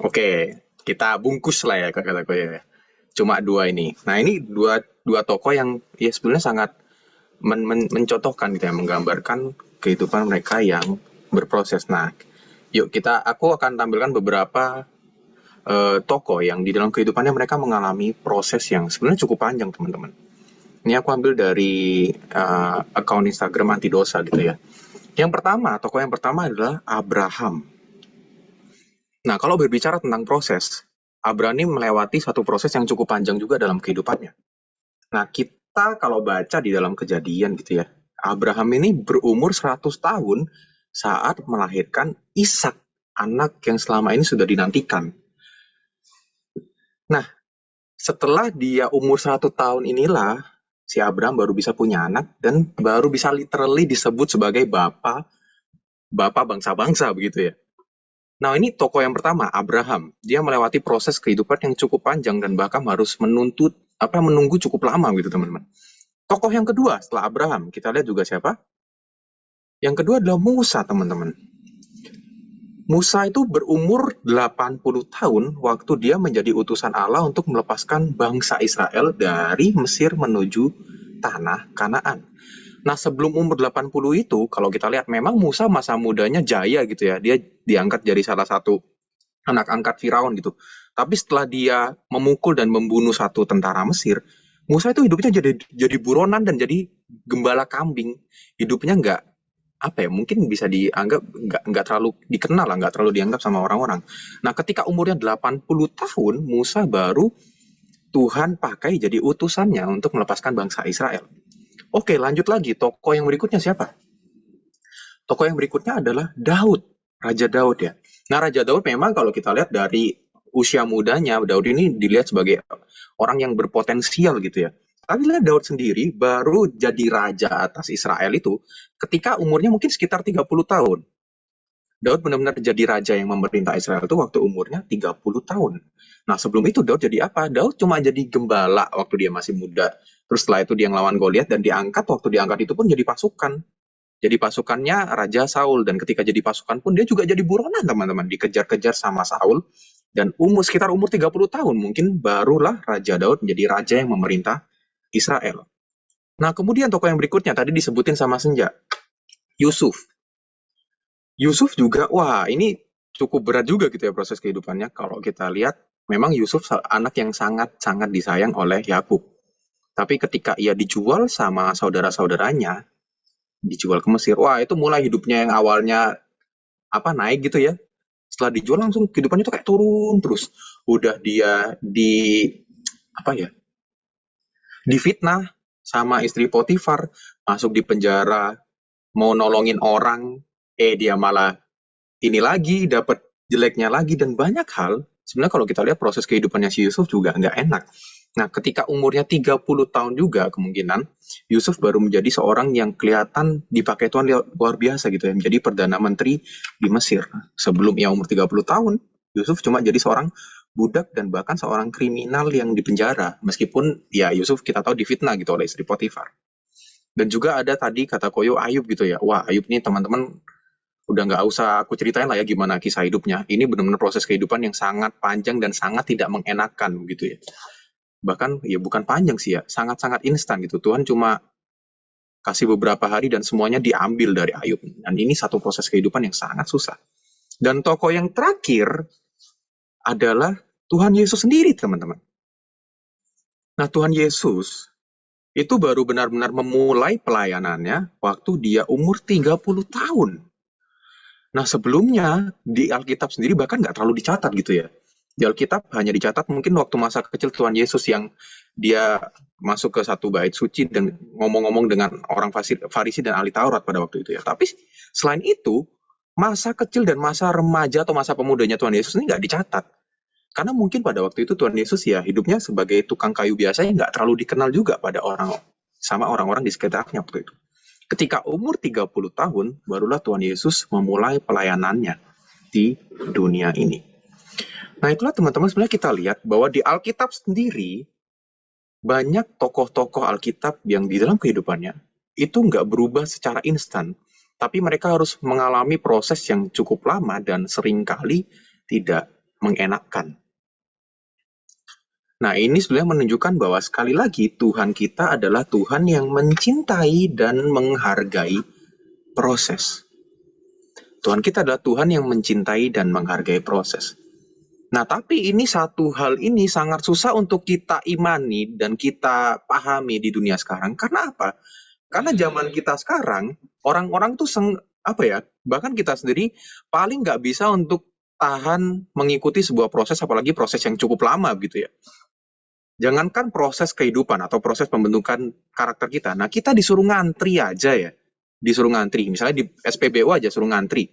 Oke, kita bungkus lah ya kata gue ya. Cuma dua ini. Nah ini dua tokoh yang ya sebenarnya sangat mencontohkan gitu ya, menggambarkan kehidupan mereka yang berproses. Nah, yuk aku akan tampilkan beberapa tokoh yang di dalam kehidupannya mereka mengalami proses yang sebenarnya cukup panjang teman-teman. Ini aku ambil dari akun Instagram Anti Dosa gitu ya. Tokoh yang pertama adalah Abraham. Nah, kalau berbicara tentang proses, Abraham ini melewati satu proses yang cukup panjang juga dalam kehidupannya. Nah, kita kalau baca di dalam Kejadian gitu ya, Abraham ini berumur 100 tahun saat melahirkan Ishak, anak yang selama ini sudah dinantikan. Nah, setelah dia umur 100 tahun inilah, si Abraham baru bisa punya anak dan baru bisa literally disebut sebagai bapak bangsa-bangsa begitu ya. Nah, ini tokoh yang pertama, Abraham. Dia melewati proses kehidupan yang cukup panjang dan bahkan harus menunggu cukup lama gitu, teman-teman. Tokoh yang kedua setelah Abraham, kita lihat juga siapa? Yang kedua adalah Musa, teman-teman. Musa itu berumur 80 tahun waktu dia menjadi utusan Allah untuk melepaskan bangsa Israel dari Mesir menuju tanah Kanaan. Nah, sebelum umur 80 itu, kalau kita lihat memang Musa masa mudanya jaya gitu ya. Dia diangkat jadi salah satu anak angkat Firaun gitu. Tapi setelah dia memukul dan membunuh satu tentara Mesir, Musa itu hidupnya jadi buronan dan jadi gembala kambing. Hidupnya mungkin bisa dianggap nggak terlalu dikenal lah, nggak terlalu dianggap sama orang-orang. Nah, ketika umurnya 80 tahun, Musa baru Tuhan pakai jadi utusannya untuk melepaskan bangsa Israel. Oke, lanjut lagi. Tokoh yang berikutnya siapa? Tokoh yang berikutnya adalah Daud, Raja Daud ya. Nah, Raja Daud memang kalau kita lihat dari usia mudanya, Daud ini dilihat sebagai orang yang berpotensial gitu ya. Tapi lihat Daud sendiri baru jadi raja atas Israel itu ketika umurnya mungkin sekitar 30 tahun. Daud benar-benar jadi raja yang memerintah Israel itu waktu umurnya 30 tahun. Nah, sebelum itu Daud jadi apa? Daud cuma jadi gembala waktu dia masih muda. Terus setelah itu dia ngelawan Goliat dan diangkat, waktu diangkat itu pun jadi pasukan. Jadi pasukannya Raja Saul, dan ketika jadi pasukan pun dia juga jadi buronan teman-teman, dikejar-kejar sama Saul, dan sekitar umur 30 tahun mungkin barulah Raja Daud menjadi raja yang memerintah Israel. Nah, kemudian tokoh yang berikutnya tadi disebutin sama Senja, Yusuf. Yusuf juga, wah ini cukup berat juga gitu ya proses kehidupannya. Kalau kita lihat, memang Yusuf anak yang sangat-sangat disayang oleh Yakub. Tapi ketika ia dijual sama saudara-saudaranya, dijual ke Mesir, wah itu mulai hidupnya yang awalnya naik gitu ya. Setelah dijual langsung kehidupannya tuh kayak turun terus. Udah dia difitnah sama istri Potifar, masuk di penjara, mau nolongin orang, dia malah ini lagi, dapat jeleknya lagi, dan banyak hal. Sebenarnya kalau kita lihat proses kehidupannya si Yusuf juga nggak enak. Nah, ketika umurnya 30 tahun juga kemungkinan, Yusuf baru menjadi seorang yang kelihatan dipakai Tuhan luar biasa gitu ya, menjadi Perdana Menteri di Mesir. Sebelum ia umur 30 tahun, Yusuf cuma jadi seorang budak dan bahkan seorang kriminal yang dipenjara. Meskipun ya Yusuf kita tahu difitnah gitu oleh istri Potifar. Dan juga ada tadi kata Koyo Ayub gitu ya. Wah, Ayub ini teman-teman udah nggak usah aku ceritain lah ya gimana kisah hidupnya. Ini benar-benar proses kehidupan yang sangat panjang dan sangat tidak mengenakan gitu ya. Bahkan ya bukan panjang sih ya, sangat-sangat instan gitu. Tuhan cuma kasih beberapa hari dan semuanya diambil dari Ayub. Dan ini satu proses kehidupan yang sangat susah. Dan tokoh yang terakhir adalah Tuhan Yesus sendiri, teman-teman. Nah, Tuhan Yesus itu baru benar-benar memulai pelayanannya waktu dia umur 30 tahun. Nah, sebelumnya di Alkitab sendiri bahkan nggak terlalu dicatat gitu ya. Di Alkitab hanya dicatat mungkin waktu masa kecil Tuhan Yesus yang dia masuk ke satu bait suci dan ngomong-ngomong dengan orang Farisi dan ahli Taurat pada waktu itu ya. Tapi selain itu, masa kecil dan masa remaja atau masa pemudanya Tuhan Yesus ini nggak dicatat. Karena mungkin pada waktu itu Tuhan Yesus ya hidupnya sebagai tukang kayu biasa yang nggak terlalu dikenal juga pada orang-orang di sekitarnya waktu itu. Ketika umur 30 tahun, barulah Tuhan Yesus memulai pelayanannya di dunia ini. Nah, itulah teman-teman sebenarnya kita lihat bahwa di Alkitab sendiri, banyak tokoh-tokoh Alkitab yang di dalam kehidupannya itu nggak berubah secara instan. Tapi mereka harus mengalami proses yang cukup lama dan seringkali tidak mengenakkan. Nah, ini sebenarnya menunjukkan bahwa sekali lagi Tuhan kita adalah Tuhan yang mencintai dan menghargai proses. Tuhan kita adalah Tuhan yang mencintai dan menghargai proses. Nah, tapi ini satu hal ini sangat susah untuk kita imani dan kita pahami di dunia sekarang. Karena apa? Karena zaman kita sekarang, orang-orang tuh bahkan kita sendiri paling nggak bisa untuk tahan mengikuti sebuah proses, apalagi proses yang cukup lama gitu ya. Jangankan proses kehidupan atau proses pembentukan karakter kita. Nah, kita disuruh ngantri aja ya. Disuruh ngantri. Misalnya di SPBU aja suruh ngantri.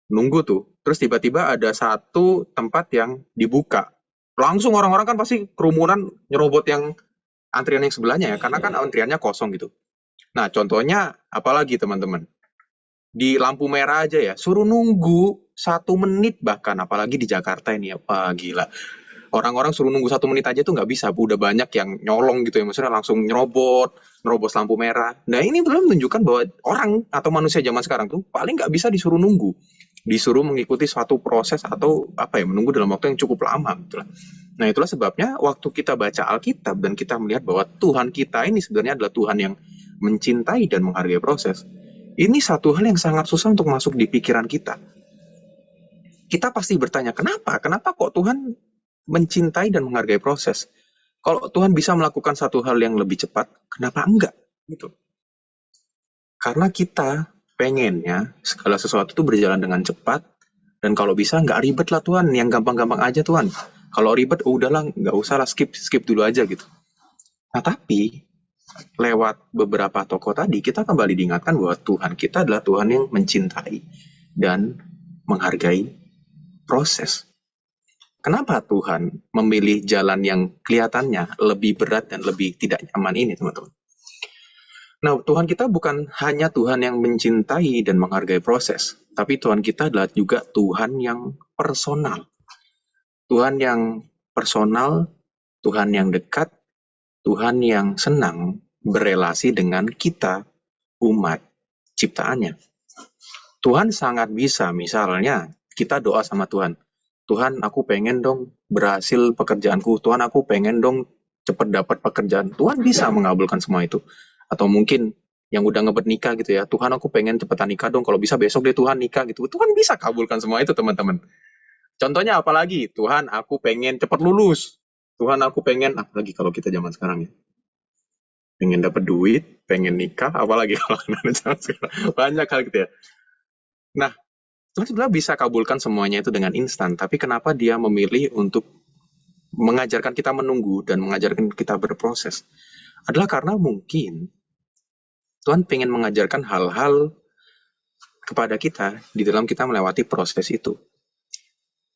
Nunggu tuh. Terus tiba-tiba ada satu tempat yang dibuka. Langsung orang-orang kan pasti kerumunan nyerobot yang antrian yang sebelahnya ya. Karena kan antriannya kosong gitu. Nah, contohnya apalagi teman-teman. Di lampu merah aja ya. Suruh nunggu 1 menit bahkan. Apalagi di Jakarta ini. Apa gila. Orang-orang suruh nunggu 1 menit aja tuh nggak bisa. Udah banyak yang nyolong gitu ya. Maksudnya langsung nerobos lampu merah. Nah, ini belum menunjukkan bahwa orang atau manusia zaman sekarang tuh paling nggak bisa disuruh nunggu. Disuruh mengikuti suatu proses atau menunggu dalam waktu yang cukup lama. Gitu lah. Nah, itulah sebabnya waktu kita baca Alkitab dan kita melihat bahwa Tuhan kita ini sebenarnya adalah Tuhan yang mencintai dan menghargai proses. Ini satu hal yang sangat susah untuk masuk di pikiran kita. Kita pasti bertanya, kenapa? Kenapa kok Tuhan mencintai dan menghargai proses? Kalau Tuhan bisa melakukan satu hal yang lebih cepat, kenapa enggak? Gitu. Karena kita pengennya segala sesuatu itu berjalan dengan cepat, dan kalau bisa nggak ribet lah Tuhan, yang gampang-gampang aja Tuhan. Kalau ribet, udahlah, nggak usah lah, skip dulu aja gitu. Nah, tapi lewat beberapa tokoh tadi, kita kembali diingatkan bahwa Tuhan kita adalah Tuhan yang mencintai dan menghargai proses. Kenapa Tuhan memilih jalan yang kelihatannya lebih berat dan lebih tidak nyaman ini, teman-teman? Nah, Tuhan kita bukan hanya Tuhan yang mencintai dan menghargai proses, tapi Tuhan kita adalah juga Tuhan yang personal. Tuhan yang personal, Tuhan yang dekat, Tuhan yang senang berelasi dengan kita, umat ciptaannya. Tuhan sangat bisa, misalnya, kita doa sama Tuhan. Tuhan, aku pengen dong berhasil pekerjaanku. Tuhan, aku pengen dong cepat dapat pekerjaan. Tuhan bisa mengabulkan semua itu. Atau mungkin yang udah ngebet nikah gitu ya. Tuhan, aku pengen cepetan nikah dong. Kalau bisa besok deh Tuhan nikah gitu. Tuhan bisa kabulkan semua itu, teman-teman. Contohnya apalagi? Tuhan, aku pengen cepat lulus. Tuhan, aku pengen, apalagi kalau kita zaman sekarang ya. Pengen dapat duit, pengen nikah, apalagi kalau zaman sekarang. Banyak hal gitu ya. Nah, Tuhan sebenarnya bisa kabulkan semuanya itu dengan instan, tapi kenapa dia memilih untuk mengajarkan kita menunggu dan mengajarkan kita berproses? Adalah karena mungkin Tuhan pengen mengajarkan hal-hal kepada kita di dalam kita melewati proses itu.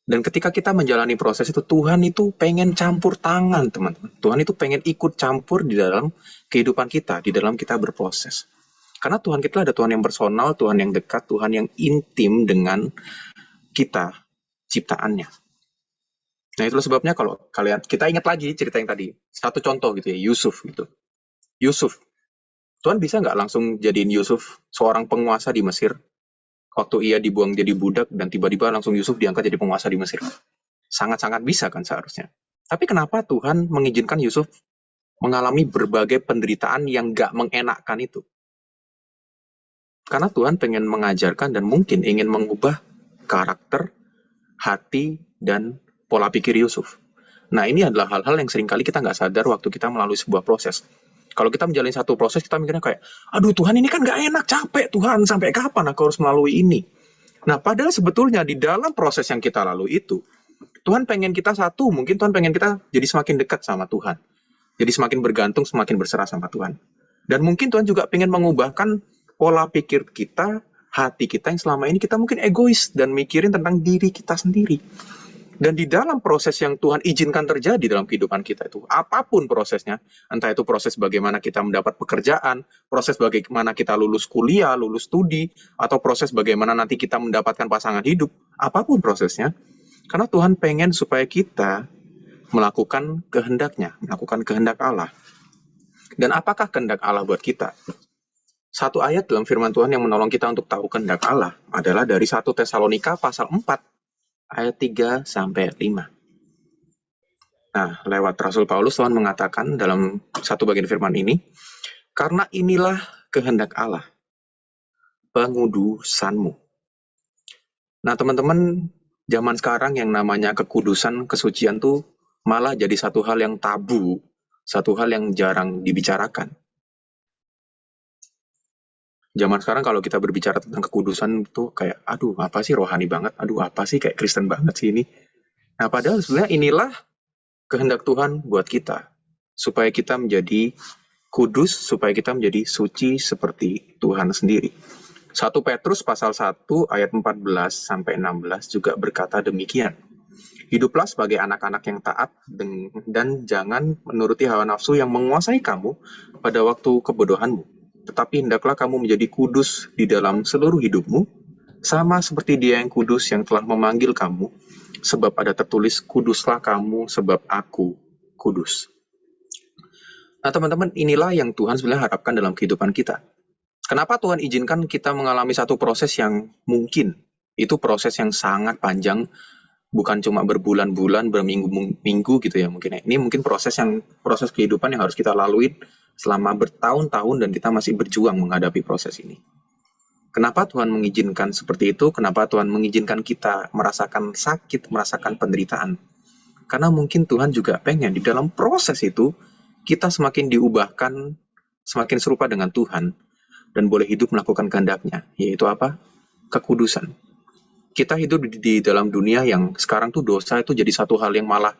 Dan ketika kita menjalani proses itu, Tuhan itu pengen campur tangan, teman-teman. Tuhan itu pengen ikut campur di dalam kehidupan kita, di dalam kita berproses. Karena Tuhan kita ada Tuhan yang personal, Tuhan yang dekat, Tuhan yang intim dengan kita, ciptaannya. Nah, itulah sebabnya kalau kita ingat lagi cerita yang tadi, satu contoh gitu ya, Yusuf gitu. Yusuf, Tuhan bisa nggak langsung jadiin Yusuf seorang penguasa di Mesir? Waktu ia dibuang jadi budak dan tiba-tiba langsung Yusuf diangkat jadi penguasa di Mesir. Sangat-sangat bisa kan seharusnya. Tapi kenapa Tuhan mengizinkan Yusuf mengalami berbagai penderitaan yang nggak mengenakkan itu? Karena Tuhan pengen mengajarkan dan mungkin ingin mengubah karakter, hati, dan pola pikir Yusuf. Nah, ini adalah hal-hal yang seringkali kita nggak sadar waktu kita melalui sebuah proses. Kalau kita menjalani satu proses, kita mikirnya kayak, aduh Tuhan ini kan nggak enak, capek Tuhan, sampai kapan aku harus melalui ini? Nah, padahal sebetulnya di dalam proses yang kita lalui itu, Tuhan pengen kita satu, mungkin Tuhan pengen kita jadi semakin dekat sama Tuhan. Jadi semakin bergantung, semakin berserah sama Tuhan. Dan mungkin Tuhan juga pengen mengubahkan pola pikir kita, hati kita yang selama ini kita mungkin egois dan mikirin tentang diri kita sendiri. Dan di dalam proses yang Tuhan izinkan terjadi dalam kehidupan kita itu, apapun prosesnya, entah itu proses bagaimana kita mendapat pekerjaan, proses bagaimana kita lulus kuliah, lulus studi, atau proses bagaimana nanti kita mendapatkan pasangan hidup, apapun prosesnya, karena Tuhan pengen supaya kita melakukan kehendaknya, melakukan kehendak Allah. Dan apakah kehendak Allah buat kita? Satu ayat dalam firman Tuhan yang menolong kita untuk tahu kehendak Allah adalah dari 1 Tesalonika pasal 4, ayat 3-5. Nah, lewat Rasul Paulus, Tuhan mengatakan dalam satu bagian firman ini, karena inilah kehendak Allah, pengudusanmu. Nah, teman-teman, zaman sekarang yang namanya kekudusan, kesucian tuh malah jadi satu hal yang tabu, satu hal yang jarang dibicarakan. Zaman sekarang kalau kita berbicara tentang kekudusan itu kayak, aduh apa sih rohani banget, aduh apa sih kayak Kristen banget sih ini. Nah, padahal sebenarnya inilah kehendak Tuhan buat kita, supaya kita menjadi kudus, supaya kita menjadi suci seperti Tuhan sendiri. 1 Petrus pasal 1 ayat 14-16 juga berkata demikian. Hiduplah sebagai anak-anak yang taat dan jangan menuruti hawa nafsu yang menguasai kamu pada waktu kebodohanmu. Tetapi hendaklah kamu menjadi kudus di dalam seluruh hidupmu, sama seperti Dia yang kudus yang telah memanggil kamu, sebab ada tertulis, kuduslah kamu sebab aku kudus. Nah teman-teman, inilah yang Tuhan sebenarnya harapkan dalam kehidupan kita. Kenapa Tuhan izinkan kita mengalami satu proses yang mungkin, itu proses yang sangat panjang, bukan cuma berbulan-bulan, berminggu-minggu gitu ya mungkin. Ini mungkin proses kehidupan yang harus kita lalui selama bertahun-tahun dan kita masih berjuang menghadapi proses ini. Kenapa Tuhan mengizinkan seperti itu? Kenapa Tuhan mengizinkan kita merasakan sakit, merasakan penderitaan? Karena mungkin Tuhan juga pengen di dalam proses itu kita semakin diubahkan, semakin serupa dengan Tuhan dan boleh hidup melakukan kehendak-Nya, yaitu apa? Kekudusan. Kita hidup di dalam dunia yang sekarang tuh dosa itu jadi satu hal yang malah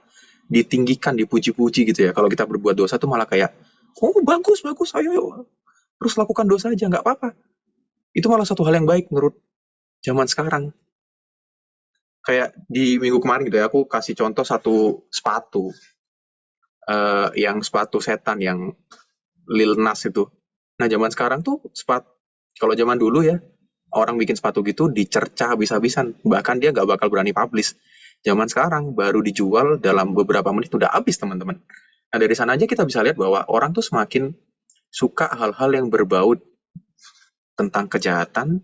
ditinggikan, dipuji-puji gitu ya. Kalau kita berbuat dosa tuh malah kayak, oh bagus, ayo, terus lakukan dosa aja, nggak apa-apa. Itu malah satu hal yang baik menurut zaman sekarang. Kayak di minggu kemarin gitu ya, aku kasih contoh satu sepatu, yang sepatu setan, yang Lil Nas itu. Nah zaman sekarang tuh sepatu, kalau zaman dulu ya, orang bikin sepatu gitu dicerca habis-habisan, bahkan dia nggak bakal berani publish. Zaman sekarang baru dijual dalam beberapa menit udah habis teman-teman. Nah dari sana aja kita bisa lihat bahwa orang tuh semakin suka hal-hal yang berbau tentang kejahatan,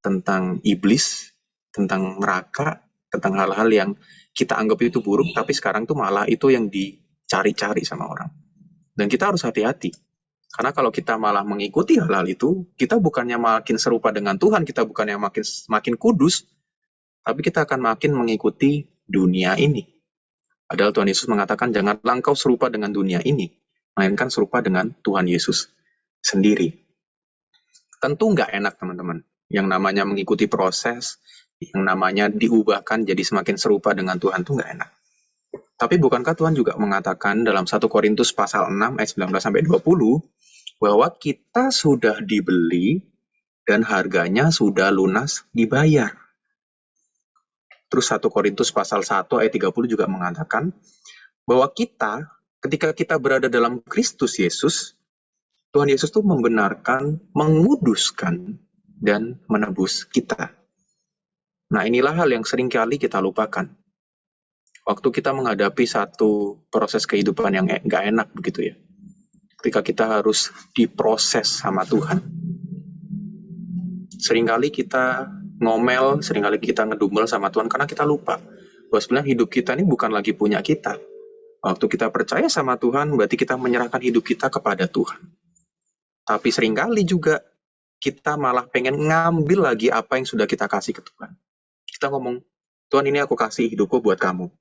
tentang iblis, tentang neraka, tentang hal-hal yang kita anggap itu buruk, tapi sekarang tuh malah itu yang dicari-cari sama orang. Dan kita harus hati-hati. Karena kalau kita malah mengikuti hal-hal itu, kita bukannya makin serupa dengan Tuhan, kita bukannya makin kudus, tapi kita akan makin mengikuti dunia ini. Padahal Tuhan Yesus mengatakan, janganlah engkau serupa dengan dunia ini, melainkan serupa dengan Tuhan Yesus sendiri. Tentu nggak enak teman-teman. Yang namanya mengikuti proses, yang namanya diubahkan jadi semakin serupa dengan Tuhan itu nggak enak. Tapi bukankah Tuhan juga mengatakan dalam 1 Korintus pasal 6 ayat 19-20 bahwa kita sudah dibeli dan harganya sudah lunas dibayar. Terus 1 Korintus pasal 1 ayat 30 juga mengatakan bahwa kita, ketika kita berada dalam Kristus Yesus, Tuhan Yesus itu membenarkan, menguduskan, dan menebus kita. Nah inilah hal yang seringkali kita lupakan. Waktu kita menghadapi satu proses kehidupan yang nggak enak begitu ya. Ketika kita harus diproses sama Tuhan. Seringkali kita ngomel, seringkali kita ngedumel sama Tuhan karena kita lupa bahwa sebenarnya hidup kita ini bukan lagi punya kita. Waktu kita percaya sama Tuhan, berarti kita menyerahkan hidup kita kepada Tuhan. Tapi seringkali juga kita malah pengen ngambil lagi apa yang sudah kita kasih ke Tuhan. Kita ngomong, Tuhan ini aku kasih hidupku buat kamu.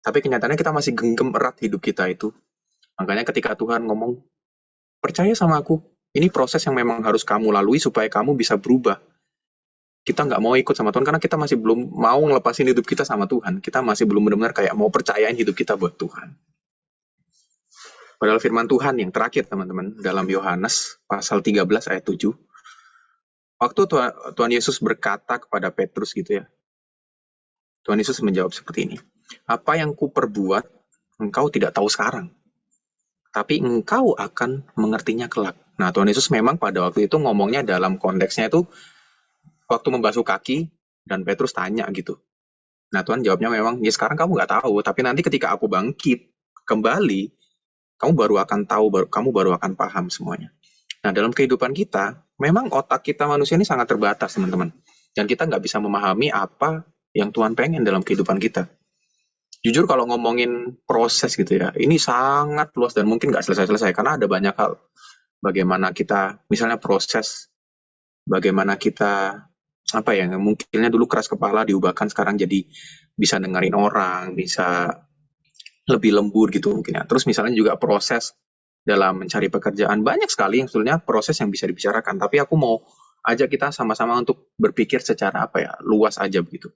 Tapi kenyataannya kita masih genggam erat hidup kita itu. Makanya ketika Tuhan ngomong, percaya sama aku, ini proses yang memang harus kamu lalui supaya kamu bisa berubah. Kita nggak mau ikut sama Tuhan karena kita masih belum mau ngelepasin hidup kita sama Tuhan. Kita masih belum benar-benar kayak mau percayain hidup kita buat Tuhan. Padahal firman Tuhan yang terakhir teman-teman dalam Yohanes pasal 13 ayat 7. Waktu Tuhan Yesus berkata kepada Petrus gitu ya. Tuhan Yesus menjawab seperti ini. Apa yang kuperbuat engkau tidak tahu sekarang. Tapi engkau akan mengertinya kelak. Nah, Tuhan Yesus memang pada waktu itu ngomongnya dalam konteksnya itu waktu membasuh kaki dan Petrus tanya gitu. Nah, Tuhan jawabnya memang, ya sekarang kamu nggak tahu, tapi nanti ketika aku bangkit kembali, kamu baru akan tahu, kamu baru akan paham semuanya. Nah, dalam kehidupan kita, memang otak kita manusia ini sangat terbatas, teman-teman. Dan kita nggak bisa memahami apa yang Tuhan pengen dalam kehidupan kita. Jujur kalau ngomongin proses gitu ya, ini sangat luas dan mungkin nggak selesai-selesai, karena ada banyak hal. Bagaimana kita, misalnya proses, bagaimana kita, apa ya, mungkinnya dulu keras kepala, diubahkan sekarang jadi bisa dengerin orang, bisa lebih lembut gitu mungkin ya. Terus misalnya juga proses dalam mencari pekerjaan, banyak sekali yang sebetulnya proses yang bisa dibicarakan, tapi aku mau ajak kita sama-sama untuk berpikir secara apa ya, luas aja begitu.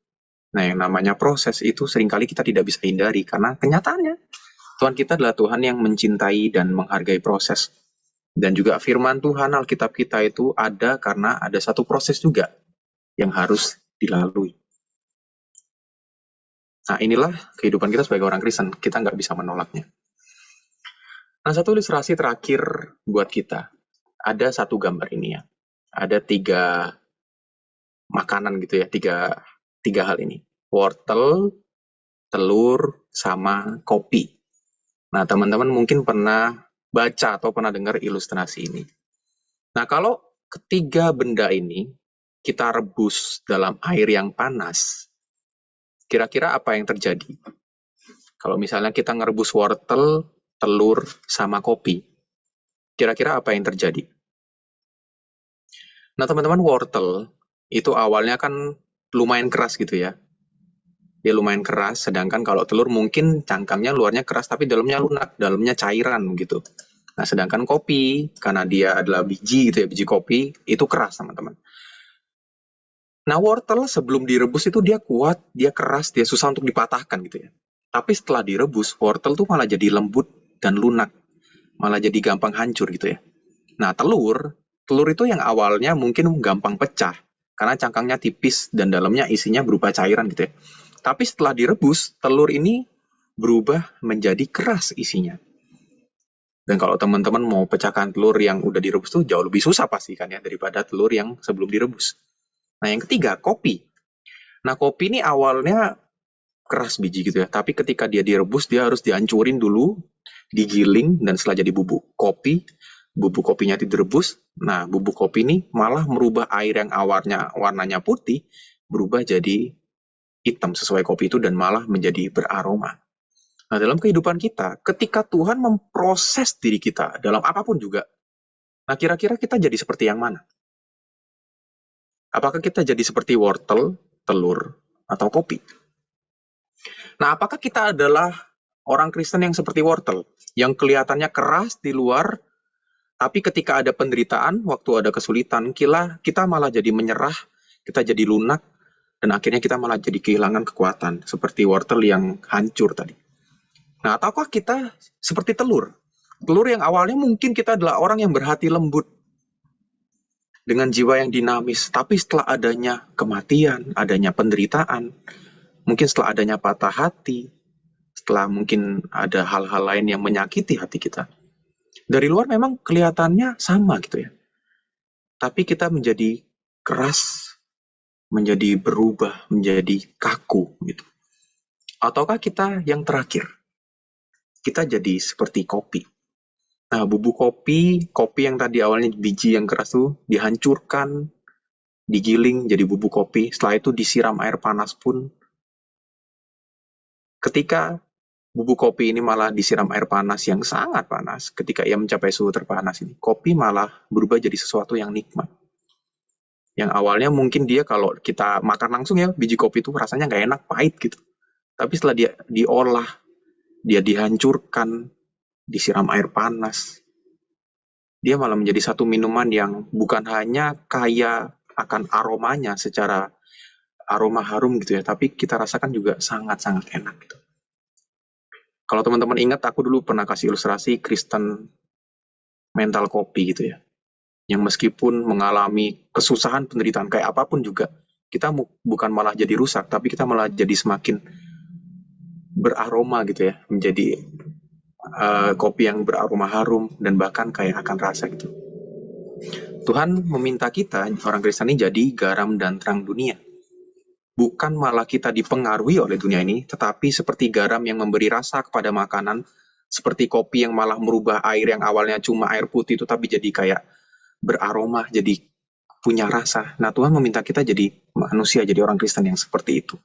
Nah, yang namanya proses itu seringkali kita tidak bisa hindari karena kenyataannya Tuhan kita adalah Tuhan yang mencintai dan menghargai proses. Dan juga firman Tuhan Alkitab kita itu ada karena ada satu proses juga yang harus dilalui. Nah, inilah kehidupan kita sebagai orang Kristen. Kita nggak bisa menolaknya. Nah, satu ilustrasi terakhir buat kita. Ada satu gambar ini ya. Ada 3 makanan gitu ya. Tiga hal ini. Wortel, telur, sama kopi. Nah, teman-teman mungkin pernah baca atau pernah dengar ilustrasi ini. Nah, kalau ketiga benda ini kita rebus dalam air yang panas, kira-kira apa yang terjadi? Kalau misalnya kita ngerebus wortel, telur, sama kopi, kira-kira apa yang terjadi? Nah, teman-teman, wortel itu awalnya kan lumayan keras gitu ya. Dia lumayan keras, sedangkan kalau telur mungkin cangkangnya luarnya keras tapi dalamnya lunak, dalamnya cairan gitu. Nah, sedangkan kopi, karena dia adalah biji gitu ya, biji kopi, itu keras teman-teman. Nah, wortel sebelum direbus itu dia kuat, dia keras, dia susah untuk dipatahkan gitu ya. Tapi setelah direbus, wortel tuh malah jadi lembut dan lunak. Malah jadi gampang hancur gitu ya. Nah, telur itu yang awalnya mungkin gampang pecah, karena cangkangnya tipis dan dalamnya isinya berupa cairan gitu ya. Tapi setelah direbus, telur ini berubah menjadi keras isinya. Dan kalau teman-teman mau pecahkan telur yang udah direbus tuh jauh lebih susah pasti kan ya daripada telur yang sebelum direbus. Nah, yang ketiga, kopi. Nah, kopi ini awalnya keras biji gitu ya, tapi ketika dia direbus dia harus dihancurin dulu, digiling, dan setelah jadi bubuk kopi, bubuk kopinya direbus. Nah, bubuk kopi ini malah merubah air yang awalnya warnanya putih berubah jadi hitam sesuai kopi itu dan malah menjadi beraroma. Nah, dalam kehidupan kita, ketika Tuhan memproses diri kita dalam apapun juga, nah kira-kira kita jadi seperti yang mana? Apakah kita jadi seperti wortel, telur, atau kopi? Nah, apakah kita adalah orang Kristen yang seperti wortel, yang kelihatannya keras di luar, tapi ketika ada penderitaan, waktu ada kesulitan, kita malah jadi menyerah, kita jadi lunak, dan akhirnya kita malah jadi kehilangan kekuatan, seperti wortel yang hancur tadi. Nah, ataukah kita seperti telur? Telur yang awalnya mungkin kita adalah orang yang berhati lembut, dengan jiwa yang dinamis, tapi setelah adanya kematian, adanya penderitaan, mungkin setelah adanya patah hati, setelah mungkin ada hal-hal lain yang menyakiti hati kita, dari luar memang kelihatannya sama gitu ya. Tapi kita menjadi keras, menjadi berubah, menjadi kaku gitu. Ataukah kita yang terakhir? Kita jadi seperti kopi. Nah, bubuk kopi yang tadi awalnya biji yang keras tuh dihancurkan, digiling jadi bubuk kopi. Setelah itu disiram air panas pun. Ketika bubuk kopi ini malah disiram air panas yang sangat panas, ketika ia mencapai suhu terpanas ini, kopi malah berubah jadi sesuatu yang nikmat. Yang awalnya mungkin dia kalau kita makan langsung ya, biji kopi itu rasanya nggak enak, pahit gitu. Tapi setelah dia diolah, dia dihancurkan, disiram air panas, dia malah menjadi satu minuman yang bukan hanya kaya akan aromanya secara aroma harum gitu ya, tapi kita rasakan juga sangat-sangat enak gitu. Kalau teman-teman ingat, aku dulu pernah kasih ilustrasi Kristen mental kopi gitu ya, yang meskipun mengalami kesusahan, penderitaan kayak apapun juga, kita bukan malah jadi rusak, tapi kita malah jadi semakin beraroma gitu ya, menjadi kopi yang beraroma harum dan bahkan kayak akan rasa gitu. Tuhan meminta kita, orang Kristen ini, jadi garam dan terang dunia. Bukan malah kita dipengaruhi oleh dunia ini, tetapi seperti garam yang memberi rasa kepada makanan, seperti kopi yang malah merubah air yang awalnya cuma air putih itu tapi jadi kayak beraroma, jadi punya rasa. Nah, Tuhan meminta kita jadi manusia, jadi orang Kristen yang seperti itu.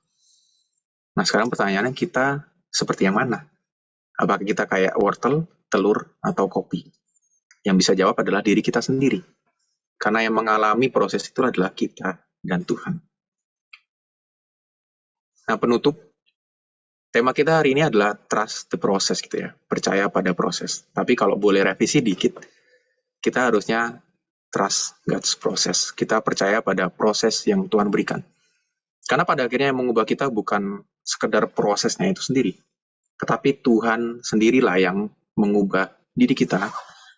Nah, sekarang pertanyaannya, kita seperti yang mana? Apakah kita kayak wortel, telur, atau kopi? Yang bisa jawab adalah diri kita sendiri. Karena yang mengalami proses itu adalah kita dan Tuhan. Nah, penutup, tema kita hari ini adalah trust the process gitu ya, percaya pada proses. Tapi kalau boleh revisi dikit, kita harusnya trust God's process. Kita percaya pada proses yang Tuhan berikan. Karena pada akhirnya yang mengubah kita bukan sekedar prosesnya itu sendiri, tetapi Tuhan sendirilah yang mengubah diri kita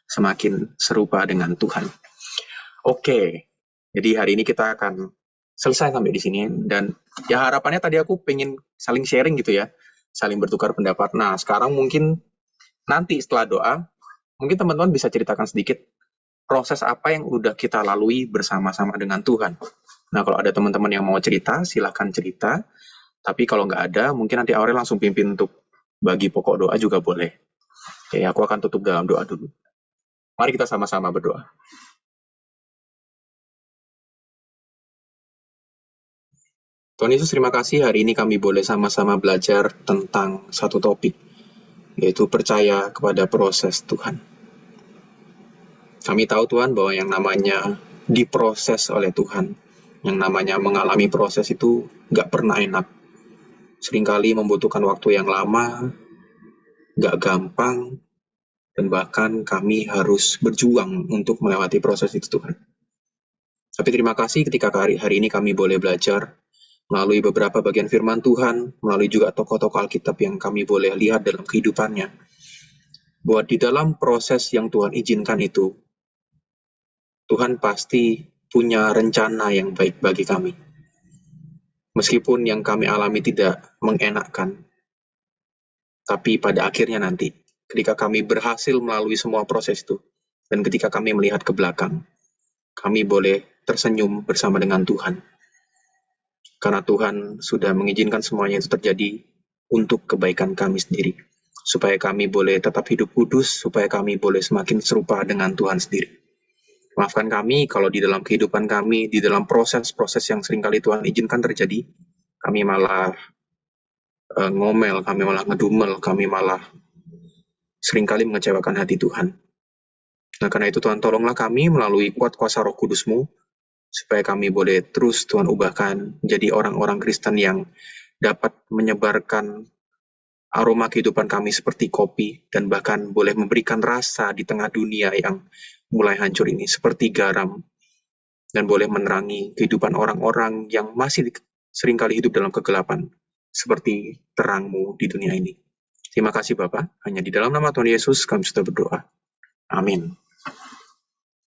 semakin serupa dengan Tuhan. Oke, jadi hari ini kita akan selesai sampai di sini, dan ya harapannya tadi aku pengen saling sharing gitu ya, saling bertukar pendapat. Nah, sekarang mungkin nanti setelah doa, mungkin teman-teman bisa ceritakan sedikit proses apa yang udah kita lalui bersama-sama dengan Tuhan. Nah, kalau ada teman-teman yang mau cerita, silahkan cerita. Tapi kalau nggak ada, mungkin nanti Aurel langsung pimpin untuk bagi pokok doa juga boleh. Oke, aku akan tutup dalam doa dulu. Mari kita sama-sama berdoa. Tuhan Yesus, terima kasih hari ini kami boleh sama-sama belajar tentang satu topik, yaitu percaya kepada proses Tuhan. Kami tahu Tuhan bahwa yang namanya diproses oleh Tuhan, yang namanya mengalami proses itu nggak pernah enak. Seringkali membutuhkan waktu yang lama, nggak gampang, dan bahkan kami harus berjuang untuk melewati proses itu Tuhan. Tapi terima kasih ketika hari ini kami boleh belajar melalui beberapa bagian firman Tuhan, melalui juga tokoh-tokoh Alkitab yang kami boleh lihat dalam kehidupannya, bahwa di dalam proses yang Tuhan izinkan itu, Tuhan pasti punya rencana yang baik bagi kami. Meskipun yang kami alami tidak mengenakkan, tapi pada akhirnya nanti, ketika kami berhasil melalui semua proses itu, dan ketika kami melihat ke belakang, kami boleh tersenyum bersama dengan Tuhan. Karena Tuhan sudah mengizinkan semuanya itu terjadi untuk kebaikan kami sendiri. Supaya kami boleh tetap hidup kudus, supaya kami boleh semakin serupa dengan Tuhan sendiri. Maafkan kami kalau di dalam kehidupan kami, di dalam proses-proses yang seringkali Tuhan izinkan terjadi, kami malah ngomel, kami malah ngedumel, kami malah seringkali mengecewakan hati Tuhan. Nah, karena itu Tuhan tolonglah kami melalui kuat kuasa Roh Kudus-Mu, supaya kami boleh terus Tuhan ubahkan menjadi orang-orang Kristen yang dapat menyebarkan aroma kehidupan kami seperti kopi, dan bahkan boleh memberikan rasa di tengah dunia yang mulai hancur ini, seperti garam, dan boleh menerangi kehidupan orang-orang yang masih seringkali hidup dalam kegelapan, seperti terang-Mu di dunia ini. Terima kasih Bapa, hanya di dalam nama Tuhan Yesus kami sudah berdoa. Amin.